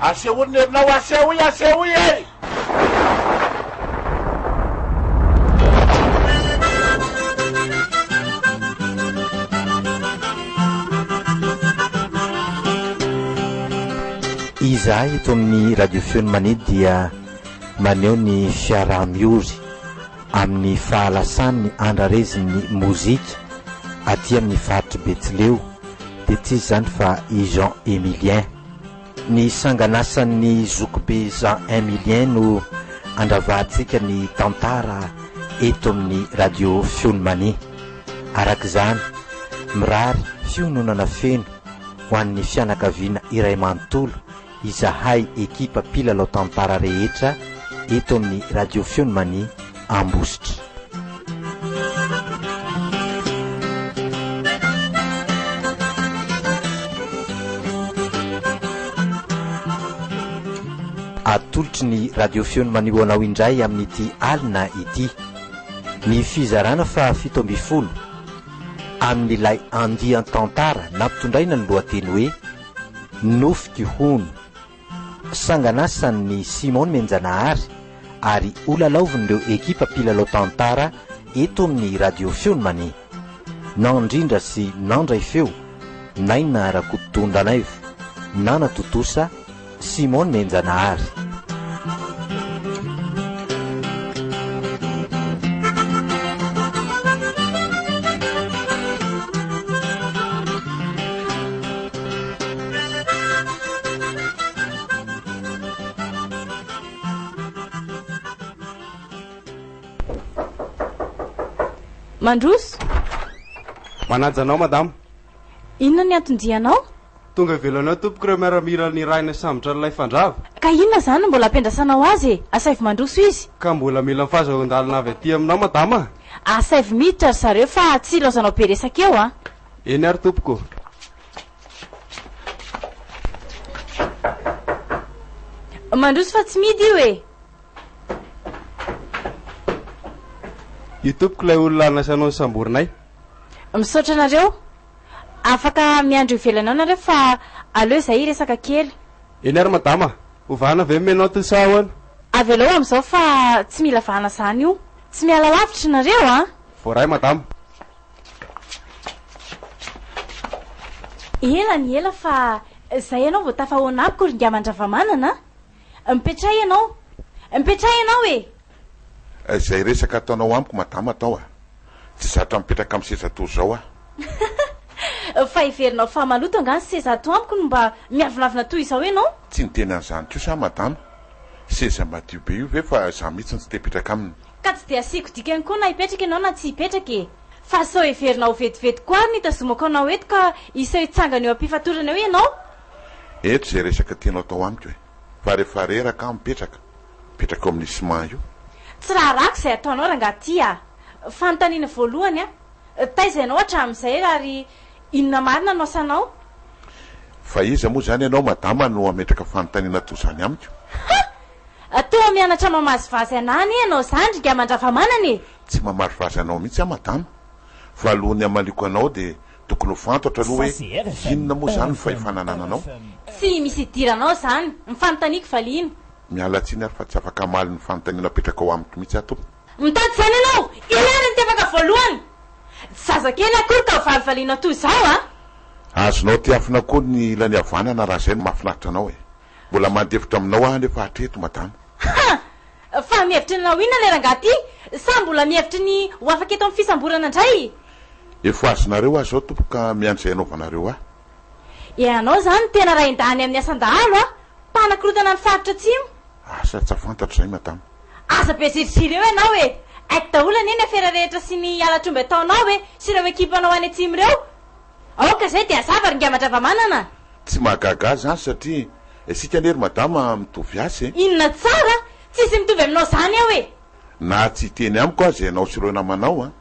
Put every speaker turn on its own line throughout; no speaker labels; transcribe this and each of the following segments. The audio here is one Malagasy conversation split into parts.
asehoninerinao asehoy e.
Izahay eto amin'ny radio feon'i Mania dia maneho ny fiaraha-miozy amin'ny fahalasany andrarezin'ny mozika aty amin'ny faritry Betsileo dia tsy izany fa i Jean Emilien. Ny sanganasan'ny zokibe Jean Emilien no andravahantsika ny tantara eto amin'ny radio feon'i Mania. Arak'izany mirary fiononana feno ho an'ny fianakaviana iray manontolo izahay ekipa mpilalao tantara rehetra eto amin'ny radio feon'i Mania Ambositra. Atolotry ny radio feon'i Mania ho anao indray amin'ity alina ity. Ny fizarana fa 17 amin'ilay andian tantara nampitondraina ny lohateny hoe Nofiko hono, sanganasan'ny Simon Menjanahary ary olalaovin'ireo ekipa mpilalao tantara eto amin'ny radio feon'i Mania. Nandrindra sy nandray feo Naina Rakoto Ndanaivo, Nana Totosa, Simon Menjanahary.
Mandroso.
Manajanao madame.
Inona ny antondianao?
Tonga velanao tompoko ireo miaramila ny raina sambotra n'ilay fandrava.
Ka inona zany mbola ampiandrasanao azy? Asaivo mandroso izy.
Ka mbola mila mifazahon-dalana avy aty aminao madama.
Asaivo miditra ry zareo fa tsy laozanao be resaka eo a.
Eny ary tompoko.
Mandroso fa tsy midy io e.
I tompoko ilay olona nasanao ny samborinay.
Misaotra nareo. Afaka miandro ivelanao nareo fa aleo izay resaka kely.
Eny ary madama, ovana ve menao ty sahoana?
Avelao amin'izao fa tsy mila vahana zany io. Tsy miala lavitra nareo a.
Voaray madama.
Ela ny ela fa izay ianao vao tafahoanapiko ringa mandravamanana. Mipetray ianao. Mipetray ianao e.
Izay resaka ataonao amiko madama atao a. Tsy zatra mipetraka amin'ny seza toy zao a.
Fa iverinao fa maloto angany seza to amiko no mba miavinavina toy izao ianao.
Tsy niteny an'izany kosa madama. Seza madio be io ve fa za mihitsy tsy te-petraka aminy.
Ka tsy dia asiako dikany koa na hipetraka ianao na tsy hipetraka e. Fa sao iverinao vetivety koa ary nitazomako anao eto ka isao hitsangana eo am-pifatorana eo ianao.
Eto zay resaka tianao atao amiko e. Fa rehefa reraka mipetraka eo amin'ny siman io.
Tsy raha rako izay ataonao rangaty a. Fanontaniana voalohany a. Taizainao hatramin'izay ary inona marina no asanao?
Fa iza moa zany ianao madama no ametraka fanontaniana toy zany amiko.
Atao mianatra mamazivazy anany ianao zany ringa mandravamanana e.
Tsy mamazivazy anao mihitsy a madama. Fa alohany amaliko anao dia tokony ho fantatra aloha hoe inona moa zany fahifananananao.
Tsy misy idiranao zany. Mifanontaniako valiana.
Miala tsiny ary fa tsy afaka maly ny fanontaniana apetraka ao amiko mihitsy ato.
Mitady zany ianao. Ilana ny tefaka voalohany. Zazakely akory ka valivaliana toy izao a.
Azonao tiafina koa ny ilany havanana raha izay no mahafinaritra anao e. Mbola mandevitra aminao aho nefa hatreto madama.
Fa mihevitra nanao inona le rangaty? Sa mbola mihevitra ny ho afaka eto amin'ny fisamborana indray?
Efa azonareo aho zao tompoka miandry izay anaovanareo aho.
Ianao zany tena raindany amin'ny asan-dahalo a. Mpanakorotana ny faritra atsimo.
Asa tsy afantatra izay madama.
Asa be ziriziry eo ianao e. Aiko daholo anie ny afera rehetra sy ny alatromby ataonao e sy ireo ekipanao any atsimo ireo. Aoka izay dia azava ringa mandravamanana.
Tsy mahagaga zany satria isika nery madama mitovy asa e.
Inona tsara? Tsisy mitovy aminao zany aho e.
Na tsy teny amiko aho izay anao sy ireo namanao a.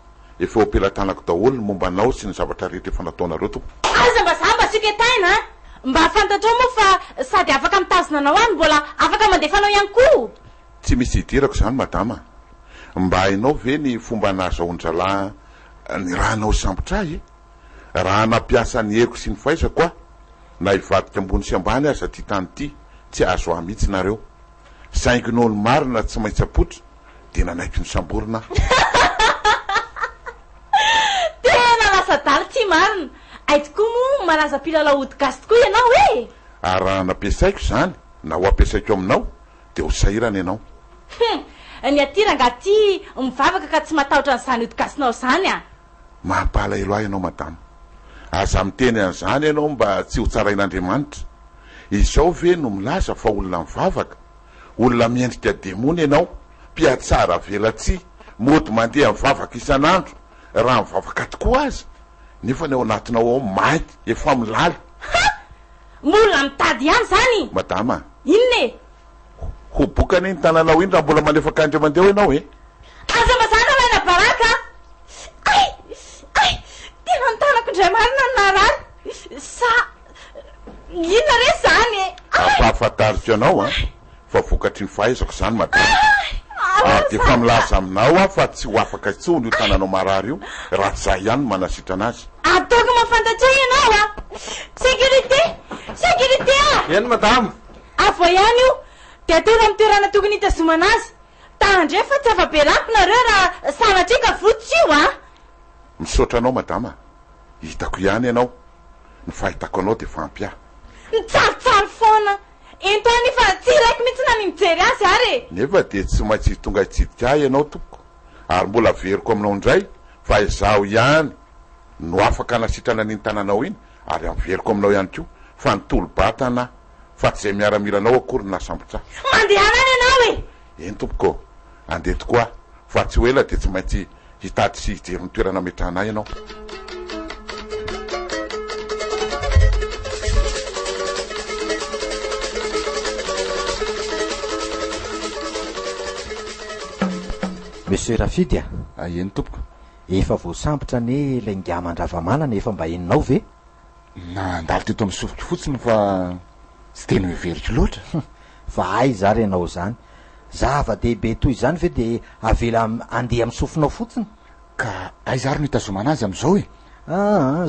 Efa ompelantanako daholo ny momba anao sy ny zavatra rehetra efa nataonareo tompo.
Aza mba zamba siketaina mba fantatrao moa fa sady afaka mitazona anao any mbola afaka mandefanao ihany koa.
Tsy misy idirako zany madama. Mba hainao ve ny fomba nahazaon-dralahy ny raha anao sambotra ahy. Raha nampiasa ny heriko sy ny faizako a. Na hivadika ambony sy ambany aza ty tany ty tsy azo ahy mihitsy nareo saingin'olo marina tsy maintsy apotra dia nanaiky ny samborona
tena lasa daly tsy marina aity koa moa malaza mpilalao gasy tokoa ianao e
ary raha nampiasaiko zany na ho ampiasaiko aminao dia ho sahirana ianao
ny atiranga ty mivavaka ka tsy matahotra n'izany odikasinao zany a
mampalahelo ahy ianao madama aza miteny an'izany ianao mba tsy ho tsarain'Andriamanitra izao ve no milaza fa olona mivavaka olona miendrika demony ianao mpiatsara velatsy mody mandeha mivavaka isan'andro raha mivavaka tokoa aza nefa ny ao anatinao ao mainty efa milaly
molona mitady ihany zany
madama
inone
ho bokany ny tananao iny raha mbola malefaka andro mandeha ianao
aza mazana maina baraka tena nitanako indray marina narary sa inona re zany
ampahafantariko ianao fa vokatry ny fahaizako zany madama dia fa milaza aminao fa tsy ho afaka itsony io tananao marary io raha tsy zay ihany manasitra anazy
ataoko mafantatra ianao sécurité
eny madama
avo ihany io dia tena mitoerana tokony hitazomana azy tandre fa tsy afa-berako nareo raha sanatrika fotsy io
misaotra anao madama hitako ihany ianao ny fahitako anao dia fampia
nitsarotsaro foana entony fa tsy raiky mihitsy na ny mijery azy ary
nefa dia tsy maintsy tonga hitsidika ahy ianao tompoko ary mbola veriko aminao indray fa izaho ihany no afaka nasitrana n'iny tananao iny ary amveriko aminao ihany koa fa nitolo-batana fa tsy zay miaramilanao akory nasambotra
mandehanany ianao
eny tompoko andeha tokoa fa tsy ho ela dia tsy maintsy hitady sy hijery ny toerana metrahana ianao
monsieur Rafidy
eny tompoko
efa voasambotra ne ilay ngaman-dravamanana efa mba enonao ve
nandalo teto amin'ny sofiky fotsiny fa tsy tena miveriko loatra
fa ay zary ianao zany zava-dehibe toy izany ve dia avela andeha amin'ny sofinao fotsiny
ka ay zary no hitazomana azy amin'izao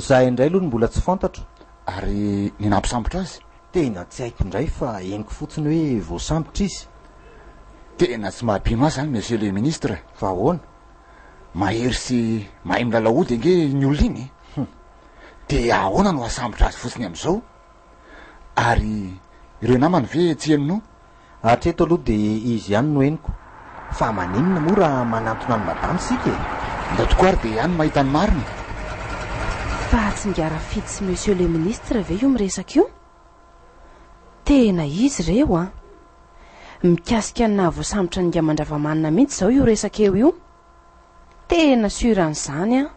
zahay indray aloha ny mbola tsy fantatro
ary ny nampisambotra azy
tena tsy haiko indray fa eniko fotsiny hoe voasambotra izy
tena tsy mahabino azy zany monsieur le ministre
fa ahoana
mahery sy mahay milala ody ange ny olona iny dia ahoana no asambotra azy fotsiny amin'izao ary ireo namany ve tsy henonao
hatreto aloha dia izy ihany no henoko fa maninona moa raha manantona ny madamy sika
nda tokoa ary dia ihany mahita ny marina
fa tsy ngarafidy sy monsieur le ministre ve io miresaka io tena izy reo mikasika ny nahavoasambotra ny ngaman-dravamanina mihitsy zao io resaka eo io tena suran'izany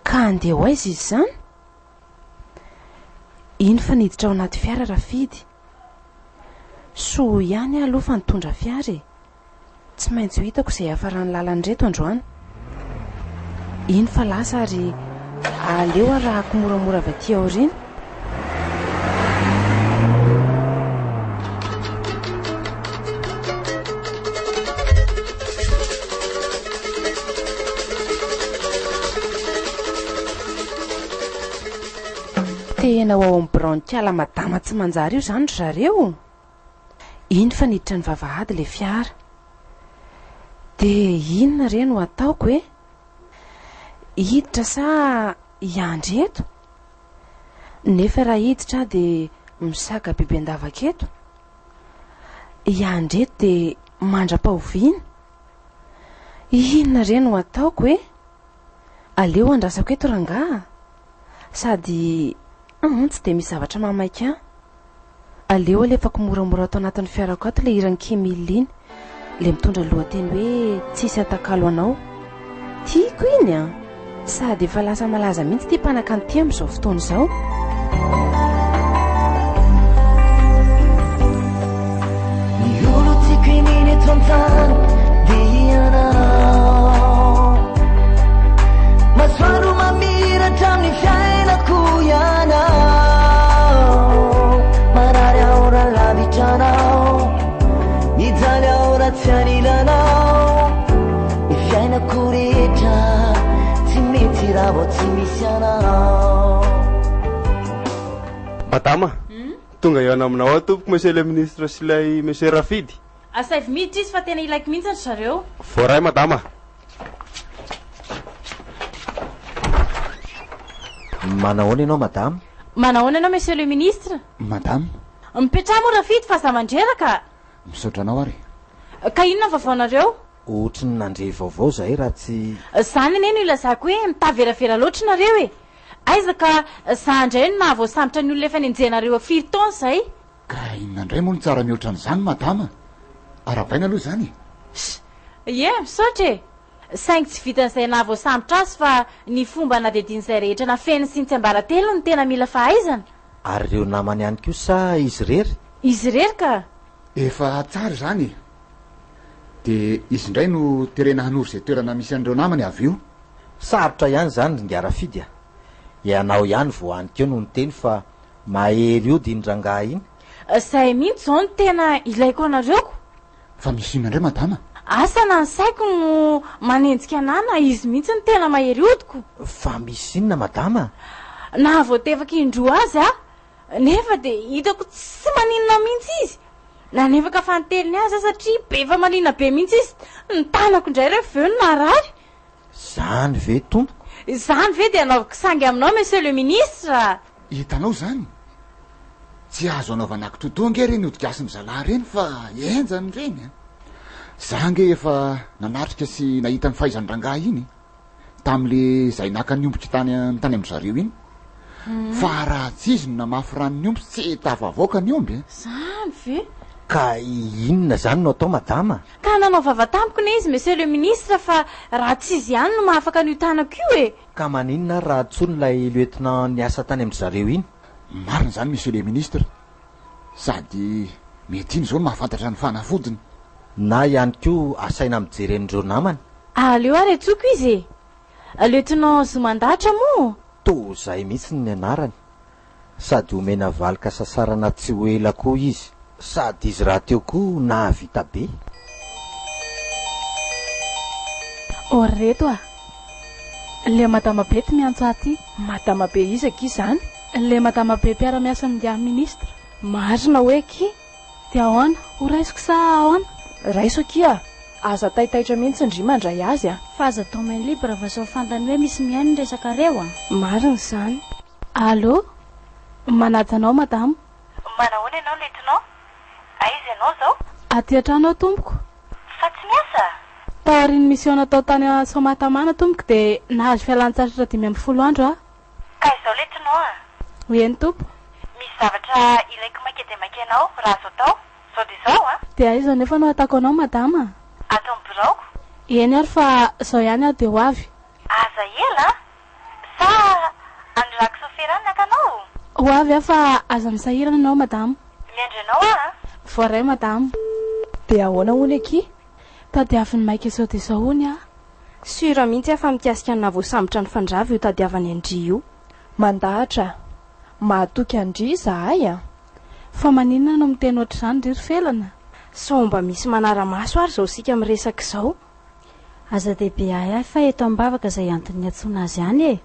ka andeha ho aiza izy zany iny fa niditra ao anaty fiara Rafidy soa ihany aloha fa nitondra fiara tsy maintsy ho hitako izay hafarany lalan'reto androany iny fa lasa ary aleo raha komoramora avy aty aoriana tena ho ao amin'ny brankiala madama tsy manjary io zany ry zareo iny fa niditra ny vavahady le fiara dia inona re no ataoko hiditra sa hiandry eto nefa raha hiditra dia misaka biby andavaka eto hiandry eto dia mandra-pahoviana inona re no ataoko aleo andrasako eto rangaha sady tsy dia misy zavatra mamaika aleo alefako moramora atao anatin'ny fiarako ato le irany kimily iny le mitondra lohateny hoe tsisy atakalo anao tiako iny sady efa lasa malaza mihitsy ty mpanakanty amin'izao fotoana izao
ny olo tiako ininy eto an-tany dia anao masoandro mamiratra amin'ny fiainako ianao marary aora lavitranao mijaly aora tsy anilanao ny fiainako rehetra tsy mety raha vao tsy misy anao
madama tonga ihany aminao ao tompoko monsieur le ministre sy ilay monsieur Rafidy.
Asay miditra izy fa tena ilaiko mihitsy ny zareo.
Voaray madama.
Manahoana ianao madame?
Manahoana ianao monsieur le ministre?
Madame,
Mipetraha moa Rafidy fa za mandreraka.
misaotra anao ary.
Ka inona ny vaovaonareo?
Ohatry ny nandre vaovao zahay raha tsy
Zany anie no ilazako hoe mitaveravera loatra nareo e. Aiza ka za indray no nahavoasambotra ny olona efa nenjenareo firy taona zay.
Ka inona indray moa no tsara mihoatra n'izany madama? Arabaina aloha zany.
Ie, misaotra e. Saingy tsy vitan'izay nahavoasambotra azy fa ny fomba nadedin'izay rehetra na feny sy ny tsy ambaratelo no tena mila fahaizana.
ary ireo namany ihany koa sa izy rery?
Izy rery ka.
Efa tsara zany. De izy indray no terena hanoro izay toerana misy an'ireo namany avy io.
Sarotra ihany zany ringa Rafidy. Ianao ihany vao aniko no niteny fa mahery io dindrangah iny.
Zay mihitsy zao no tena ilaiko anareoko.
Fa misy inona indray madama?
Asa na ny saiko no manenjika anah na izy mihitsy ny tena mahery odiko.
Fa misy inona madama?
Na voatefaka indroa azy nefa de hitako tsy maninona mihitsy izy. Na nefa ka fanteliny azy satria be fa malina be mihitsy izy. Ny tanako indray rehefa veo no narary.
Zany ve tompoko?
Zany ve de anaovako sangy aminao monsieur le ministre.
Hitanao zany. Tsy azo anaovana akitotoa reny odigasy mizalahy reny fa enjany reny. Zange efa nanatrika sy nahita ny fahaizan-drangah iny tam'le zay naka ny ombotry tany am'zareo iny. Fa raha tsy izy no namafy ranony omby tsy tavavoaka ny omby.
Zany ve?
Ka inona zany no atao madama?
Ka nanao vavatamiko ne izy monsieur le ministre fa raha tsy izy ihany no mahafaka ny tanako io e.
Ka maninona raha tsony ilay lieutenant niasa tany am'zareo iny?
Marina zany monsieur le ministre. Sady mety iny zao no mahafantatra ny fanafodiny.
Na ihany koa asaina mijeren'ireo namany.
Aleo ary atsoko izy e. Lieutenant Zomandatra moa.
To zay mihitsy ny anarany. Sady omena valika sasarana tsy ho ela koa izy. Sady izy raha teo koa nahavita be.
Oreto le madama be ty miantso aty. Madama be izaki zany? Le madama be mpiara-miasa amin'ny ministre. Marina hoe ki? Dia ahoana? Ho raisiko sa ahoana? Raiso kia? Aza taitaitra mihitsy ndry mandray azy
fa aza domaine libre va sao fantany hoe misy mihaino ny resaka reo
Marina zany. Allô? Manaja anao madama?
Manahoana ianao lieutenant? Aiza ianao zao?
Aty an-trano tompoko.
Fa tsy miasa?
Taorian'ny mission natao tany Somatamana tompoko de nahazo fialan-tsasatra 5 andro
Ka izao lieutenant
Oeny tompo.
Misy zavatra ilaiko maika dia maika ianao raha zao tao. Zao dia zao
De aiza nefa no ataoko anao madama?
Ato amin'ny biraoko?
Eny ary fa zao ihany de ho avy.
Aza ela? Sa andrako soferany akanao?
Ho avy fa aza misahirana anao madama.
Miandry anao
Voaray madama. De ahoana hono aky? Tadiavin'ny maika izao de zao hony
Sura mihitsy fa mikasika ny navoasambotra ny fandrava io tadiavany Andry io.
Mandahatra. Mahatoky Andry zahay Fa maninona no miteny ohatr'izany ry felana?
Sao mba misy manara-maso ary zao sika miresaka izao.
Aza dehibe ahy fa eto ambavaka izay antony atsona azy ihany e.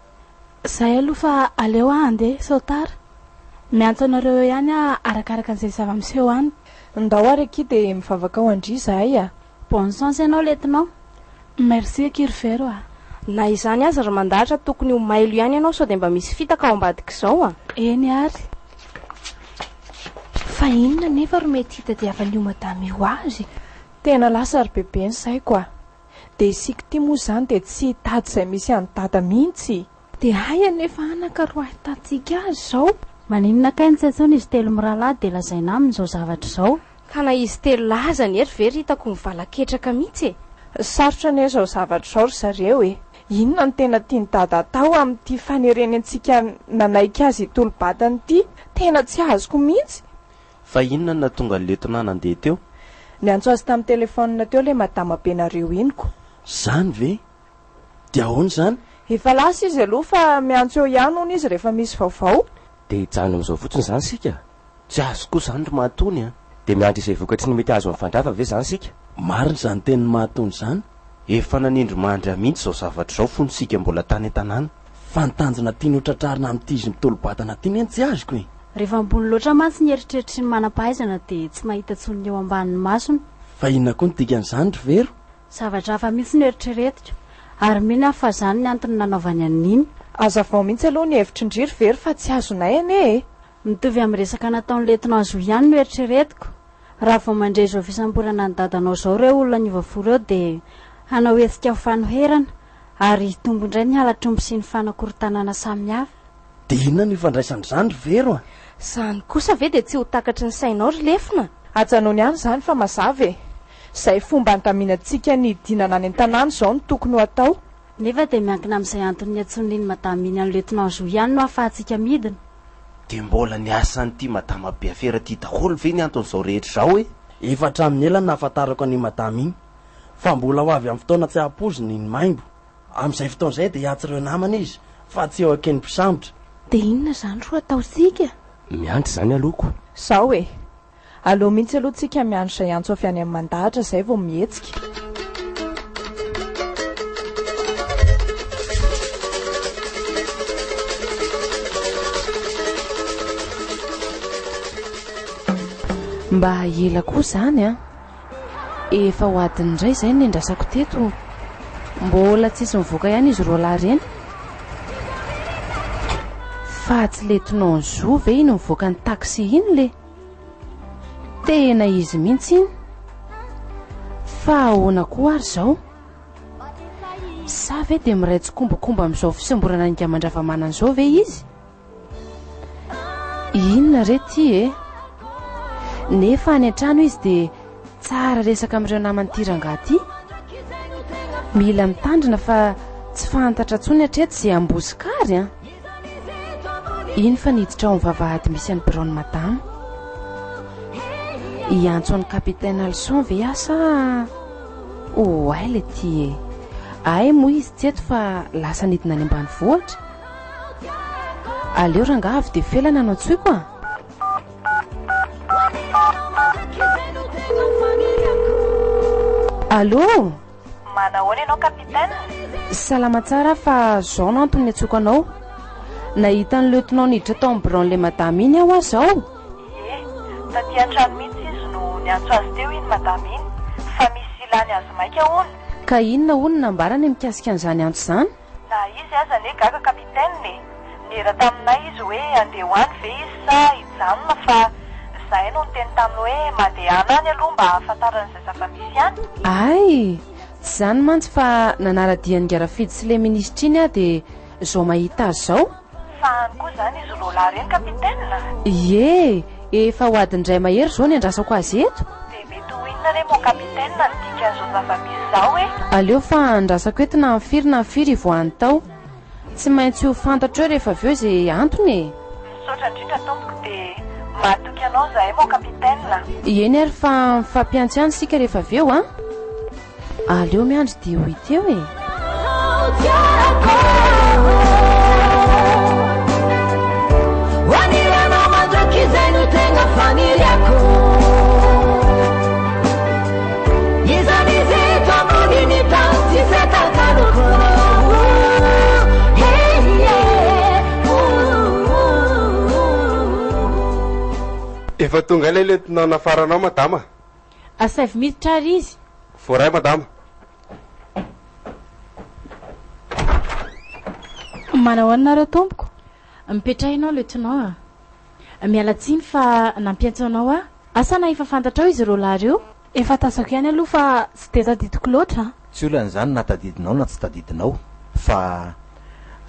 Zay aloha fa aleo andeha sao tara. Miantso anareo ihany arakaraka an'izay zava-miseho any. Ndao ary aky de mivavaka ao Andry zahay
Bonne chance ianao lieutenant.
Merci Kirvero
Na izany aza raha mandahatra tokony ho mailo ihany ianao sao de mba misy fitaka ao ambadika izao
Eny ary.
Fa inona nefa ro mety hitadiavan'io madama io azy?
Tena lasa ry bebe nsaiko De isika ty moa zany de tsy hitady izay misy any dada mihitsy.
De haya nefa anaka roa hitantsika azy zao.
Maninona kainy tsy atsony izy telo mirahalahy de lazaina aminy zao zavatra zao.
Ka na izy telo laza ny ery very hitako mivalaketraka mihitsy
Sarotra ane zao zavatra zao ry zareo Inona no tena tiany dada atao amin'ity fanereny antsika nanaika azy tolo-batany ity? Tena tsy azoko mihitsy.
Fa inona no natonga ny lieutenant nandeha teo?
Niantso azy tamin'ny telefonina teo le madama benareo iniko.
Zany ve? Dia ahoana zany?
Efa lasa izy aloha fa miantso eo ihany hono izy rehefa misy vaovao.
De hijanona amin'izao fotsiny zany sika. Tsy azo koa zany ry mahatony De miandry izay vokatry ny mety azo amin'ny fandrava ve zany sika? Marina zany teny mahatony zany. Efa nanindry mandry mihitsy zao zavatra zao fonosika mbola tany an-tanàna. Fantanjona tiany ho tratrarina amin'ity izy mitolo-batana ty ny tsy azoko
rehefa ambony loatra mantsy ny eritreritry ny manam-pahaizana dia tsy mahita tsony eo ambanin'ny masony.
Fa inona koa ny dikan'izany ry vero?
Zavatra hafa mihitsy ny eritreretiko ary mihina fa zany ny antony nanaovany an'iny.
Aza vao mihitsy aloha ny hevitry ny ry vero fa tsy azonay ane.
Mitovy amin'ny resaka nataon'ny letinao azo ihany no eritreretiko. Raha vao mandray izao fisamborana ny dadanao zao ireo olona ny vavoro eo dia hanao hetsika ho fanoherana ary tombo indray ny halatrombo sy ny fanakorontanana samihafa.
Dia inona no ifandraisan'izany ry vero a?
Zany kosa ve dia tsy ho takatry ny sainao ry lefina?
Ajanony ihany zany fa mazava e. Izay fomba andaminantsika ny dinana any an-tanàna izao no tokony ho atao.
Nefa dia miankina amin'izay antony atson'iny madama iny an'letinao azo ihany no ahafahantsika midina.
Dia mbola ny asan'ity madama be afera ty daholo ve ny anton'izao rehetra izao e?
Efa hatramin'ny ela nahafantarako any madama iny fa mbola ho avy amin'ny fotoana tsy hampoziny ny maimbo. Amin'izay fotoan'izay dia hiatsireo namana izy fa tsy eo akeny mpisambotra.
Dia inona zany ro ataosika?
Miandry zany aloko.
Sao e. Aleo mihitsy aloha tsika miandry izay antso avy any amin'ny mandahatra izay vao mihetsika.
Mba ela koa zany a. Efa ho adiny indray izay ny andrasako teto. Mbola tsisy mivoaka ihany izy roa lahy ireny. Fa tsy letinao ny zo ve iny mivoaka ny taksi iny le? Tena izy mihitsy iny. Fa ahoana koa ary izao? Sa ve dia miray tsikombakomba amin'izao fisamborana ny gaman-dravamana an'izao ve izy? Inona re ty e? Nefa any an-trano izy dia tsara resaka amin'ireo namany tiranga ty. Mila mitandrina fa tsy fantatra tsony hatreto izay ambosikary a. Iny fa niditra ao mivavahady misy an'ny Brown madama. Iantso an'ny kapitaine Alson ve asa? Ay le ty e. Ay moa izy tsy eto fa lasa nidina any ambanivohitra. Aleo rangaha avy dia felana anao tsoiko a. Allô?
Manahoana ianao kapitaine?
Salama tsara fa zao no antony atsoiko anao. Nahita ny lieutenant niditra tao amin'ny Brown le madama iny aho zao.
Taty an-trano mihitsy izy no niantso azy teo iny madama iny fa misy ilany azy maika hono.
Ka inona hono nambarany mikasika an'izany antso izany?
Na izy aza ne gaga kapitaine nera taminay izy hoe andeha hoany ve izy sa hijanona fa zahay no niteny taminy hoe mandeha any aloha mba ahafantaran'izay zava-misy any.
Ay, tsy zany mantsy fa nanaradian'ny Garafidy sy le minisitra iny a dia zao mahita azy zao.
Fa any koa zany izy lola reny kapitaine.
Ie, efa ho adiny iray mahery zao ny andrasako azy eto.
Dia mety ho inona re mo kapitaine na nidika an'izao zava-misy zao e?
Aleo fa andrasako eto na ny firy voany tao. Tsy maintsy ho fantatra eo rehefa avy eo izay antony e.
Misaotra indrindra tompoko dia mahatoky anao zahay mo kapitaine.
Eny ary fa mifampiantso ihany sika rehefa avy eo a. Aleo miandry dia ho hita eo e.
Efa tonga ilay lieutenant nafaranao madama.
Asavy miditra ary izy.
Voray madama.
Manahoana tompoko? Mipetrahinao lieutenant a. Miala tsiny fa nampiantso anao a. Asa na efa fantatrao izy ireo lahy ireo? Efa tasako ihany aloha fa tsy dia tadidiko loatra.
Tsy olan'izany na tadidinao na tsy tadidinao fa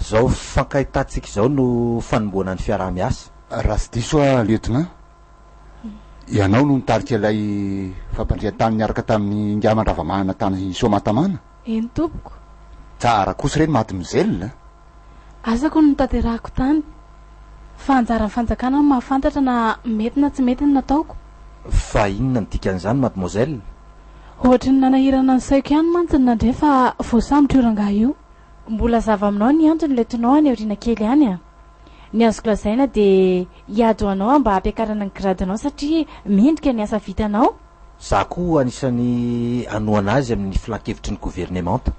zao fankahitantsika izao no fanomboana ny fiaraha-miasa.
Raha tsy diso a lieutenant, ianao no nitarika ilay fampandria-tany niaraka tamin'ny ngaman-dravamahana tany Somatamana.
Eny tompoko.
Tsara kosa ireny mademoiselle.
Asako no tanterahako tany. Fa anjaran'ny fanjakana no mahafantatra na mety na tsy mety ny nataoko.
Fa inona ny dikan'izany mademoiselle?
Ohatra ny nanahirana ny saiko ihany mantsy nandray fa voasambotra io rangaha io. Mbola zava aminao ny antony lieutenant any aoriana kely ihany a. Ny azoko lazaina dia hiady ho anao mba hampiakarana ny gradinao satria mendrika ny asa vitanao.
Za koa anisany anoana azy amin'ny filan-kevitry ny gouvernemanta.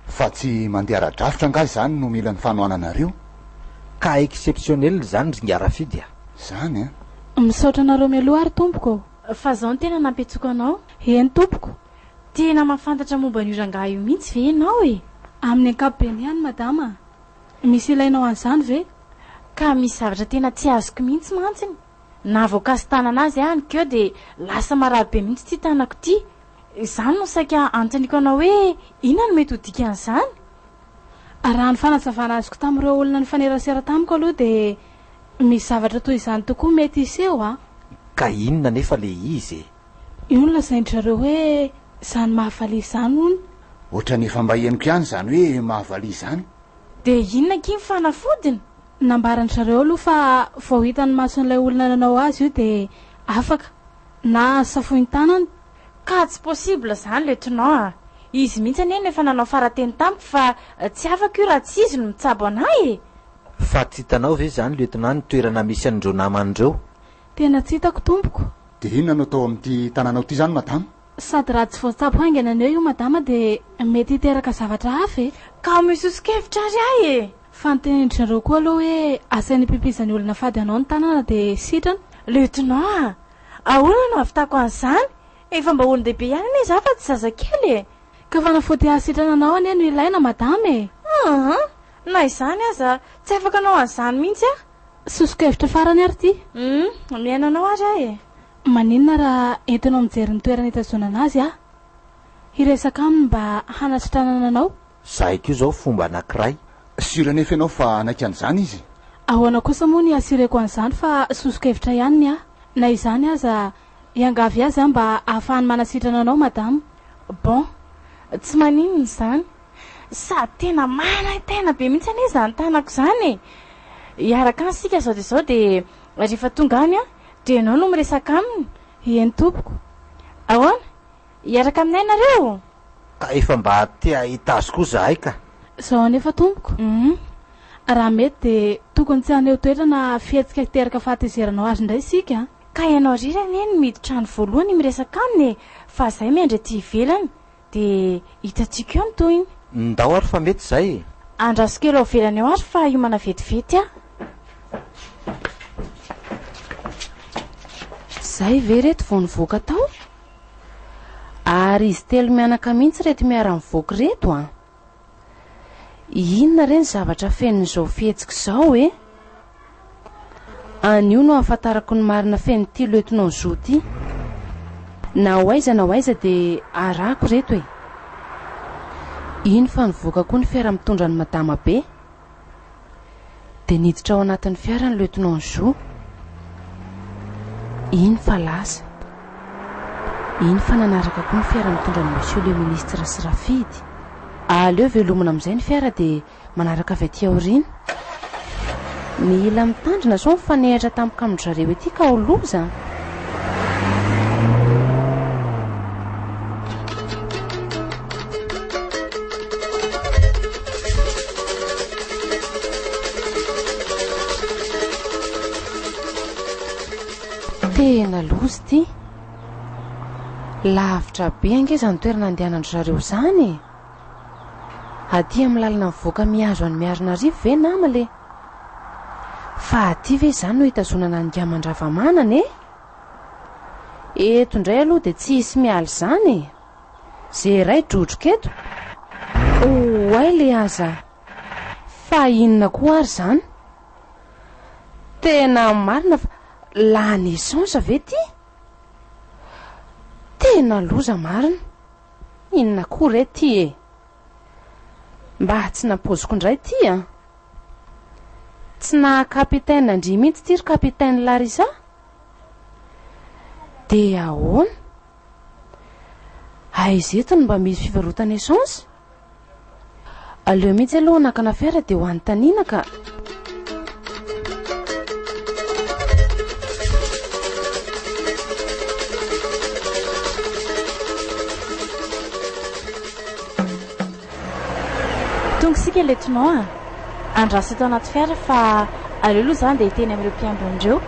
Fa tsy mandeha ara-drafitra angahy zany no mila ny fanohananareo.
Ka exceptionnel zany ry Garafidy a.
zany
misaotra anareo mialoha ary tompoko
fa zao ny tena nampetsoko anao.
Eny tompoko,
tena mahafantatra momba ny rangaha io mihitsy ve ianao e?
Amin'ny ankapobeny ihany madama. Misy ilainao an'izany ve?
Ka misy zavatra tena tsy azoko mihitsy mantsiny. Na voankazo tanana azy ihany keo dia lasa marabe mihitsy ty tanako ty. Izany no saika antoniako anao hoe inona no mety ho dikan'izany?
Raha ny fanazavana azoko tamin'ireo olona nifanerasera tamiko aloha dia misy zavatra toy izany tokoa mety iseho a.
Ka inona nefa le izy?
Io no lazaindrareo hoe izany mahavalia izany hono.
Ohatra ny efa mba henoko ihany zany hoe mahavalia izany.
Dia inona kiny fanafodiny?
Nambaran'zareo aloha fa vao hitan'ny mason'ilay olona nanao azy io dia afaka na safoiny tanany.
Ka tsy possible zany lieutenant. Izy mihitsy anie efa nanao farateny tamiko fa tsy afaka io raha tsy izy no mitsabo anahy.
Fa tsy hitanao ve zany lieutenant ny toerana misy an'ireo namandreo?
Tena tsy hitako tompoko.
Dia inona no atao amin'ity tanànao ty zany madama?
Sady raha tsy voatsabo haingana aneo io madama dia mety hiteraka zavatra hafa e.
Ka misosokevitra ary ahy e.
Fantenendrareo koa aloha hoe asain'ny pipizany olona fady anao ny tanàna dia sitrana.
Lieutenant, ahoana no avitako an'izany? Efa mba olon-dehibe ihany anie za fa tsy zazakely e.
Ka fanafody hasitrana anao anie no ilaina madama e.
Na izany aza tsy afaka anao an'izany mihitsy a.
Sosokevitra farany ary ty.
Miainanao ary ahy e.
Maninona raha entinao mijery ny toerana hitazonana azy a? Hiresaka aminy mba hanasitranana anao.
Zaiko io zao fomba anankiray.
Sirenefa ianao fa anaiky an'izany izy.
Ahoana kosa moa ny asireko an'izany fa sosokevitra ihany ny na izany aza iangavy azy mba ahafahany manasitrana anao madama.
Bon, tsy maninona izany. Sady tena tena be mihitsy anie izany tanako izany e. Iaraka any sika zao dia rehefa tonga any dia ianao no miresaka aminy.
Eny tompoko.
Ahoana? Iaraka aminay nareo?
Ka efa mba tia hitazo koa zahay ka.
Zao anefa tompoko. Raha mety dia tokony tsy haneo toerana fihetsika hiteraka fahatezeranao azy indray sika.
Ka ianao rirany eny miditra ny voalohany miresaka aminy fa izay miandry aty ivelany dia hitantsika eo ny toyiny.
Ndao ary fa mety izay.
Andrasokely ao ivelany eo ary fa io mana vetivety a.
Zay ve reto vao nivoaka tao? Ary izy telo mianaka mihitsy reto miara-mivoaka reto a. Inona reny zavatra fenin'izao fihetsika izao e? Anio no ahafantarako ny marina fenin'ity lieutenant Zo ty. Na hoaiza dia arako reto e. Iny fa nivoaka koa ny fiara mitondra ny madama be. Dia niditra ao anatin'ny fiara ny lieutenant Zo. Iny fa lasa. Iny fa nanaraka koa ny fiara mitondra ny monsieur le ministre sy rafidy. Aleo velomina amin'izay ny fiara dia manaraka avy aty aoriana. Ny ila mitandrina zao mifanehatra tampoka amin'izareo ety ka ho loza. Tena loza ty. Lavitra be angeza ny toerana andehanan'izareo izany. Aty amin'ny lalana mivoaka mihazo any miarina rivo ve namale? Fa aty ve izany no hitazonana ny gaman-dravamanana e? Eto indray aloha dia tsy hisy miala izany. Zay ray drotroka eto. Oay le aza. Fa inona koa ary izany? Tena marina fa lany esansa ve ty? Tena loza marina. Inona koa re ty e? Mba tsy napoziko indray ty a. Tsy na kapitaine andry mihitsy ty ry kapitaine Larisa. Dia ahoana? Aiza eto no mba misy fivarotana esansa? Aleo mihitsy aloha nakana fiara dia ho an'ny taniana ka.
Tonga sika lieutenant andraso eto anaty fiara fa aleo aloha izany dia hiteny amin'ireo mpiambondreo.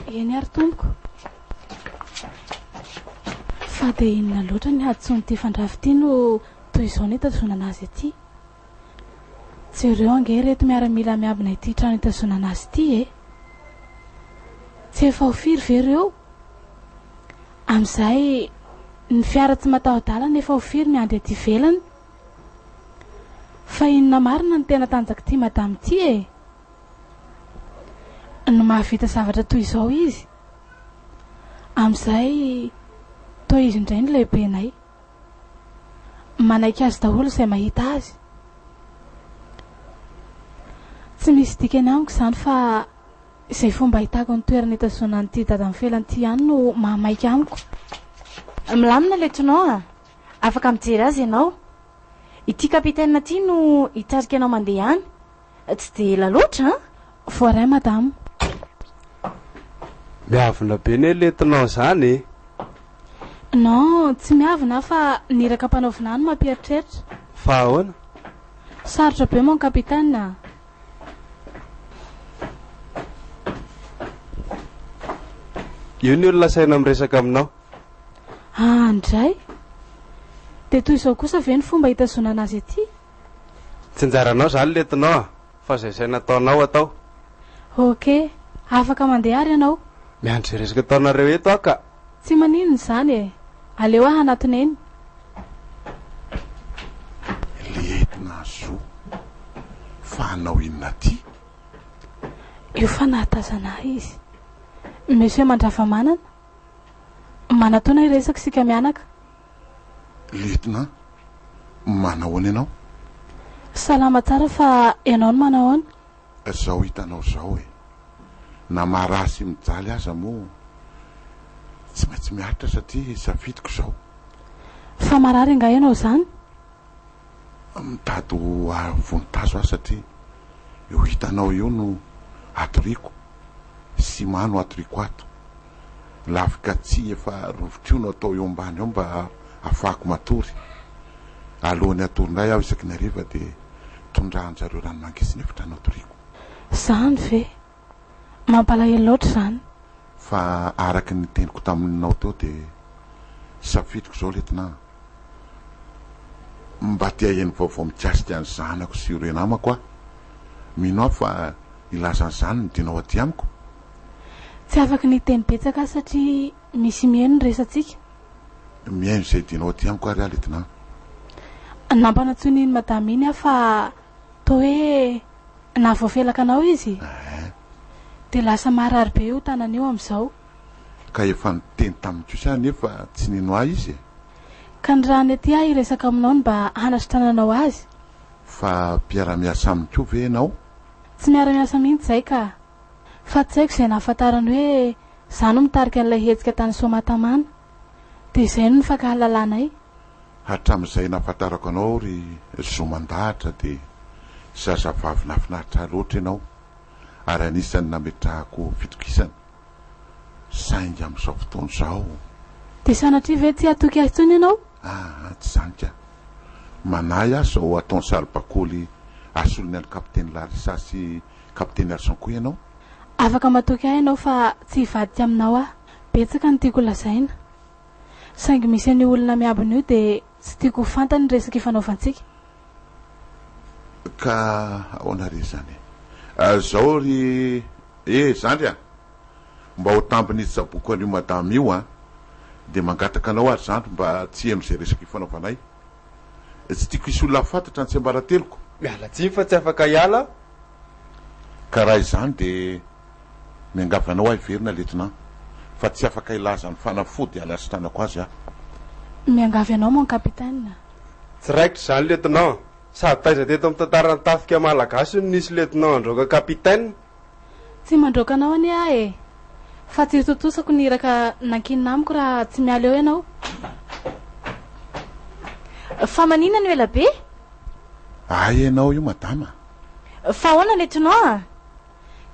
Eny ary tompoko. Fa dia inona loatra ny adsony fandrafy ity no toy izao ny hitazonana azy aty. Tsy ireo ange reto miara-mila miabina ity trano hitazonana azy ity e.
tsy efa ho firy ve reo amin'izay ny fiara tsy mataho-dalana efa ho firy miandry aty velany fa inona marina ny tena tanjaka ty madamy ty no mahavita zavatra toy izao izy amin'izay toa izy indray ny lehibenay manaiky azy daholo izay mahita azy tsy misy dikany amiko izany fa izay fomba hitako ny toerana hitazona nyity dada mifelany ty ihany no mahamaika amiko.
Milamina letonao afaka mijery azy ianao. Ity kapitaine ty no hitarika anao mandeha ihany. Tsy de ela loatra
voaray madame.
Miavina be ne letonao zany
non tsy miavina fa niraka mpanaovina any mampieritreritra.
Fa ahoana?
Sarotra be mon kapitaine.
Io ny olona saina miresaka aminao.
Andray de toy izao kosa ve ny fomba hitazona anazy aty?
Tsy anjaranao zany letonao fa zay saina ataonao atao.
Ok, afaka mandeha ary ianao.
Miandry zay resaka ataonareo eto aka.
Tsy maninona izany aleo aho anatiny eny.
Letina zo fa anao inona ty?
Io fa nahatazana izy. Monsieur Mandravamanana manatona iresaka sika mianaka.
Letina manao ianao?
Salama tsara fa ianao no manao
zao hitanao zao na marasy mijaly aza mo tsy maintsy miaritra satria safitiko zao.
Fa marary nga ianao zany?
Mitady vonintazo aho satria io hitanao io no atoriko sy mano atoriko ato lafika tsy efa rovitro no atao eo ambany eo mba afahako matory alohan'ny atorinay aho isaky ny hariva de tondrahanjareo ranomangesiny efitra no atoriko.
Zany ve mampalahelo loatra zany
fa araky ny teniko taminao teo de safitiko zao letina mba tia eny vaovao mikasika any zanako sy ireo namako mino aho fa ilazany zany ny dinao aty amiko.
Tsy afaka ny teny betsaka satria misy mihaino ny resatsika.
Mihaino izay dinao aty amiko ary letina.
Nampanatsoiny iny madame iny fa toa hoe nahavoafelaka anao izy de lasa marary be io tanany io amin'izao.
Ka efa niteny tamiko sa nefa tsy nino ahy izy
ka ny raha ny aty ahy iresaka aminao mba hanasitrananao azy.
Fa mpiara-miasa amiko ve ianao?
Tsy miara-miasa mihitsy zay ka fa tsy haiko izay nahafantarany hoe za no mitarika an'ilay hetsika tany Somatamana de izay no nifankahalalànay.
Hatramin'izay nahafantarako anao ry zomandahatra de zazavavy nafinaritra loatra ianao ary anisany nametrahako fitokisana saingy amin'izao fotoana izao.
De sanatria ve tsy atoky azy intsony ianao?
Tsy zany ka manahy aho zao ataony saribakoly asolony any kapiteny Larisa sy kapiteny Arsanko ianao.
Afaka matoky ahy ianao fa tsy hivadika aminao aho. Betsaka ny tiako lazaina saingy misy any olona miabiny io de tsy tiako fantany ny resaka ifanaovantsika.
Ka ahoana re zany zao ry zany mba ho tampiny tsaboko an'io madame io de mangataka anao ary zandro mba tsy eno zay resaka ifanaovanay. Tsy tiako isy olona fantatra ny tsy ambarateloko.
Miala tsiny fa tsy afaka hiala.
Ka raha izany de miangavanao ahy verina letina fa tsy afaka ilaza ny fanafody alasitranako azy
miangavy anao mon kapitaine.
Tsy raikitra zany letinao sady taiza teto amin'ny tantara ny tafika malagasy no nisy letinao androaka kapitaine.
Tsy mandroaka anao ani ahy fa tsy totosako niraka nankinina amiko raha tsy miala eo ianao.
Fa manina ny ela be?
Ay ianao io madama.
Fa ahoana letonao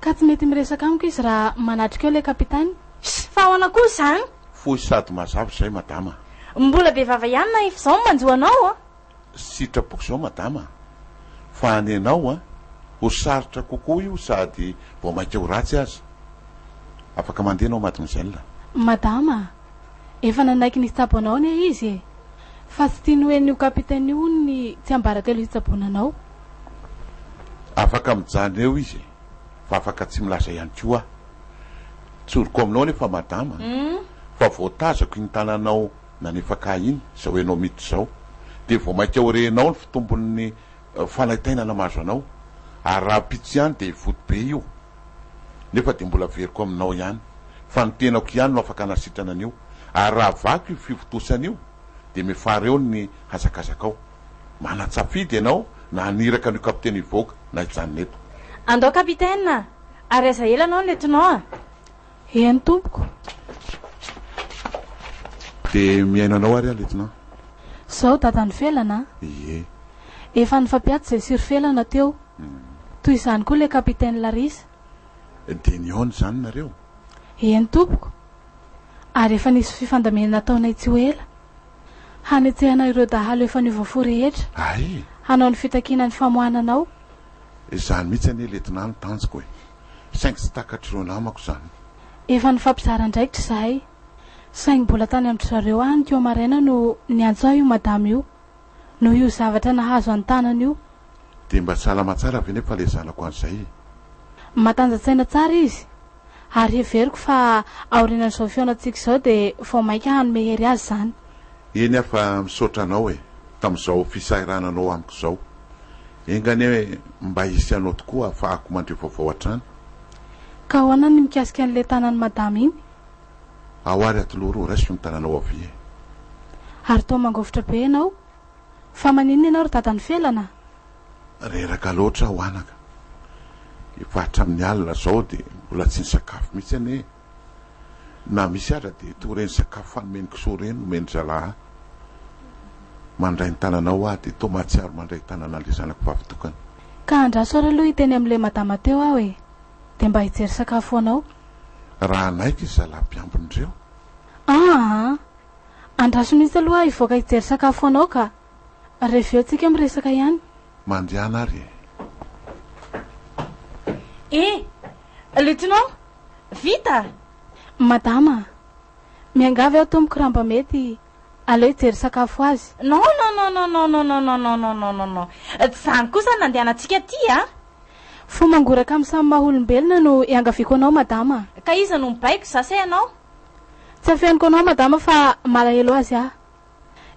ka tsy mety miresaka amiko izy raha manatrika eo le kapitaine.
Fa ahoana koa zany?
Fohy sady mazava zay madama.
Mbola be vava ihany na if zao manjoanao
sitrapoko zao madama fa any ianao ho sarotra kokoa io sady vao maika ho ratsy azy. Afaka mandeha anao mademoiselle.
Madama efa nanaiky ny tsabonao ny izy fa tsy tiany hoe n'io kapitaine io ny tsy ambaratelo hitsabonanao.
Afaka mijany eo izy fa afaka tsy milaza ihany koa tsoroko aminao nefa madama fa voatazako iny tananao nanefaka iny zao hoe anao mity zao de vao maika orenao ny fitombon'ny fanaitainana mazo anao ary raha pitsy ihany de voty be io nefa de mbola veriko aminao ihany fa ny tenako ihany no afaka anasitrana an'io ary raha vako io fivotosan'io de mefara eo ny hazakazakao manatsafidy ianao na aniraka an'io kapiteny ivoaka na izany neto
andao kapitaine ary aza ela anao netinao
eny tompoko
de miainanao ary aletinao
zao dadany felana
ie
efa nifampiaty zay siry felana teo toy izany koa le kapitaine Larisa
de niona zany nareo
eny tompoko ary efa nisy fifandamenana taonay tsy ho ela hanetsehana ireo dahalo efa niovafo rehetra
ay
hanao ny fitakiana ny famohananao
zany mihitsy anie letina ny tanjoko hoe saingy tsy takatry ireo namako zany
efa nifampizara ndraikitra zahay saingy mbola tany amin'ny zareo any keo maraina no niantso io madama io no io zavatra nahazo any tanana io
de mba salama tsara avy nefa le zanako an'izay
matanjatsaina tsara izy ary everiko fa aorinan'izao feonantsika izao de vao maika hanome hery azy zany
eny afa misaotra anao hoe tamin'izao fisahirananao amiko zao engany hoe mba hisy anao tokoa ahafahako mandre vaovao hatrany
ka ahoana ny mikasika an'le tanany madama iny
ao ary atoloro raisy ny tananao avy
ary tao mangovitra be ianao fa maninona ianao ry dadany felana
reraka loatra ho anaka efa hatramin'ny alina zao de mbola tsy ny sakafo mihitsy ane na misy ara de toreny sakafo fanomeniko so reny nomeny zalahy mandray ny tananao ah de to mahatsiaro mandray tanana le zanako vavitokana
ka andraso ary aloha hiteny amin'le madama teo aho e de mba hijery sakafo anao
raha naika izy zalahy-mpiambin'ireo
andraso mihitsy aloha hivoaka hijery sakafo anao ka reveo tsika miresaka ihany
mandehana ary
lieutenant vita
madama miangavy aho tomboko raha mba mety aleo hijery sakafo azy
non tsy zany kosa nandehanantsika ty
fo mangoraka amin'ny samy maha-olombelona no iangaviako anao madama
ka iza no mibaiko zasay anao
tsy afeniko anao madama fa malahelo azy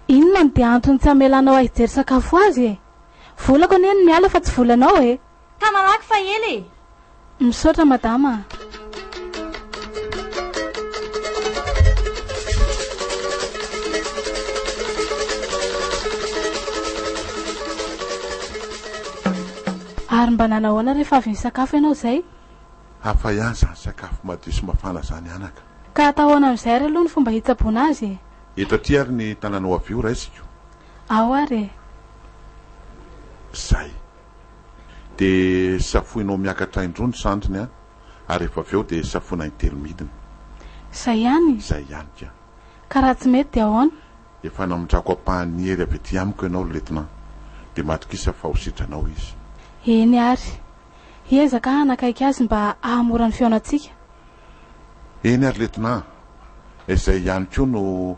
inona no de antony tsy amelanao ahijery sakafo azy e volako aneny miala fa tsy volanao e
ka malaky fa ely
misaotra madama ary mba nanahoana rehefa avy ny sakafo ianao zay
hafa ihany zany sakafo madio sy mafana zany anaka
ka atahoana amin'izay ary aloha ny fomba hitsaboana azy
eto aty ary ny tananao avy io raisiko
ao ary
zay de safoinao miakatra indrony sandriny ary efa avy eo de safoina intelo midiny
zay ihany
ka
raha tsy mety de ahoana
efa namondrako ampahany hery avy ety amiko ianao letina de matokisa fa hositranao izy
eny ary hiezaka hanakaiky azy mba ahamora ny feonantsika
eny ary letina izay ihany koa no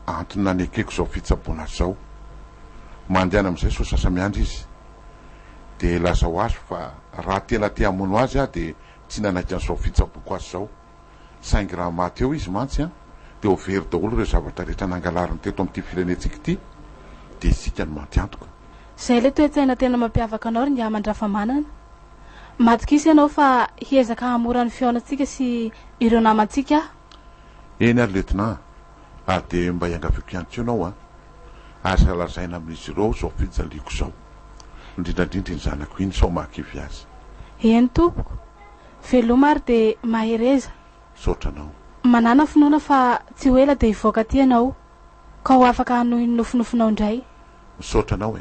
antony nanekeko zao fitsaboana zao mandehana amin'izay so sasa miandry izy de laza ho azy fa raha tena te hamono azy de tsy nanaiky an'izao fitsaboko azy zao saingy raha maty eo izy mantsy de ho very daholo reo zavatra rehetra nangalariny teto amin'ity firenentsika ity de isika no manty antoka
zay le toetsaina tena mampiavaka anao ry ny aman-drafamanana matokisa ianao fa hiezaka hamora ny feonantsika sy ireo namantsika
eny ary letina de mba hiangaviko ihany ko ianao aza lazaina amin'izy ireo zao fijaliako zao indrindrandrindra ny zanako iny sao mahakivy azy
eny tompoko veloma ary de mahereza
saotranao
manana finoana fa tsy ho ela de hivoaka ty ianao ka ho afaka hanohy ny nofinofinao indray
misaotranao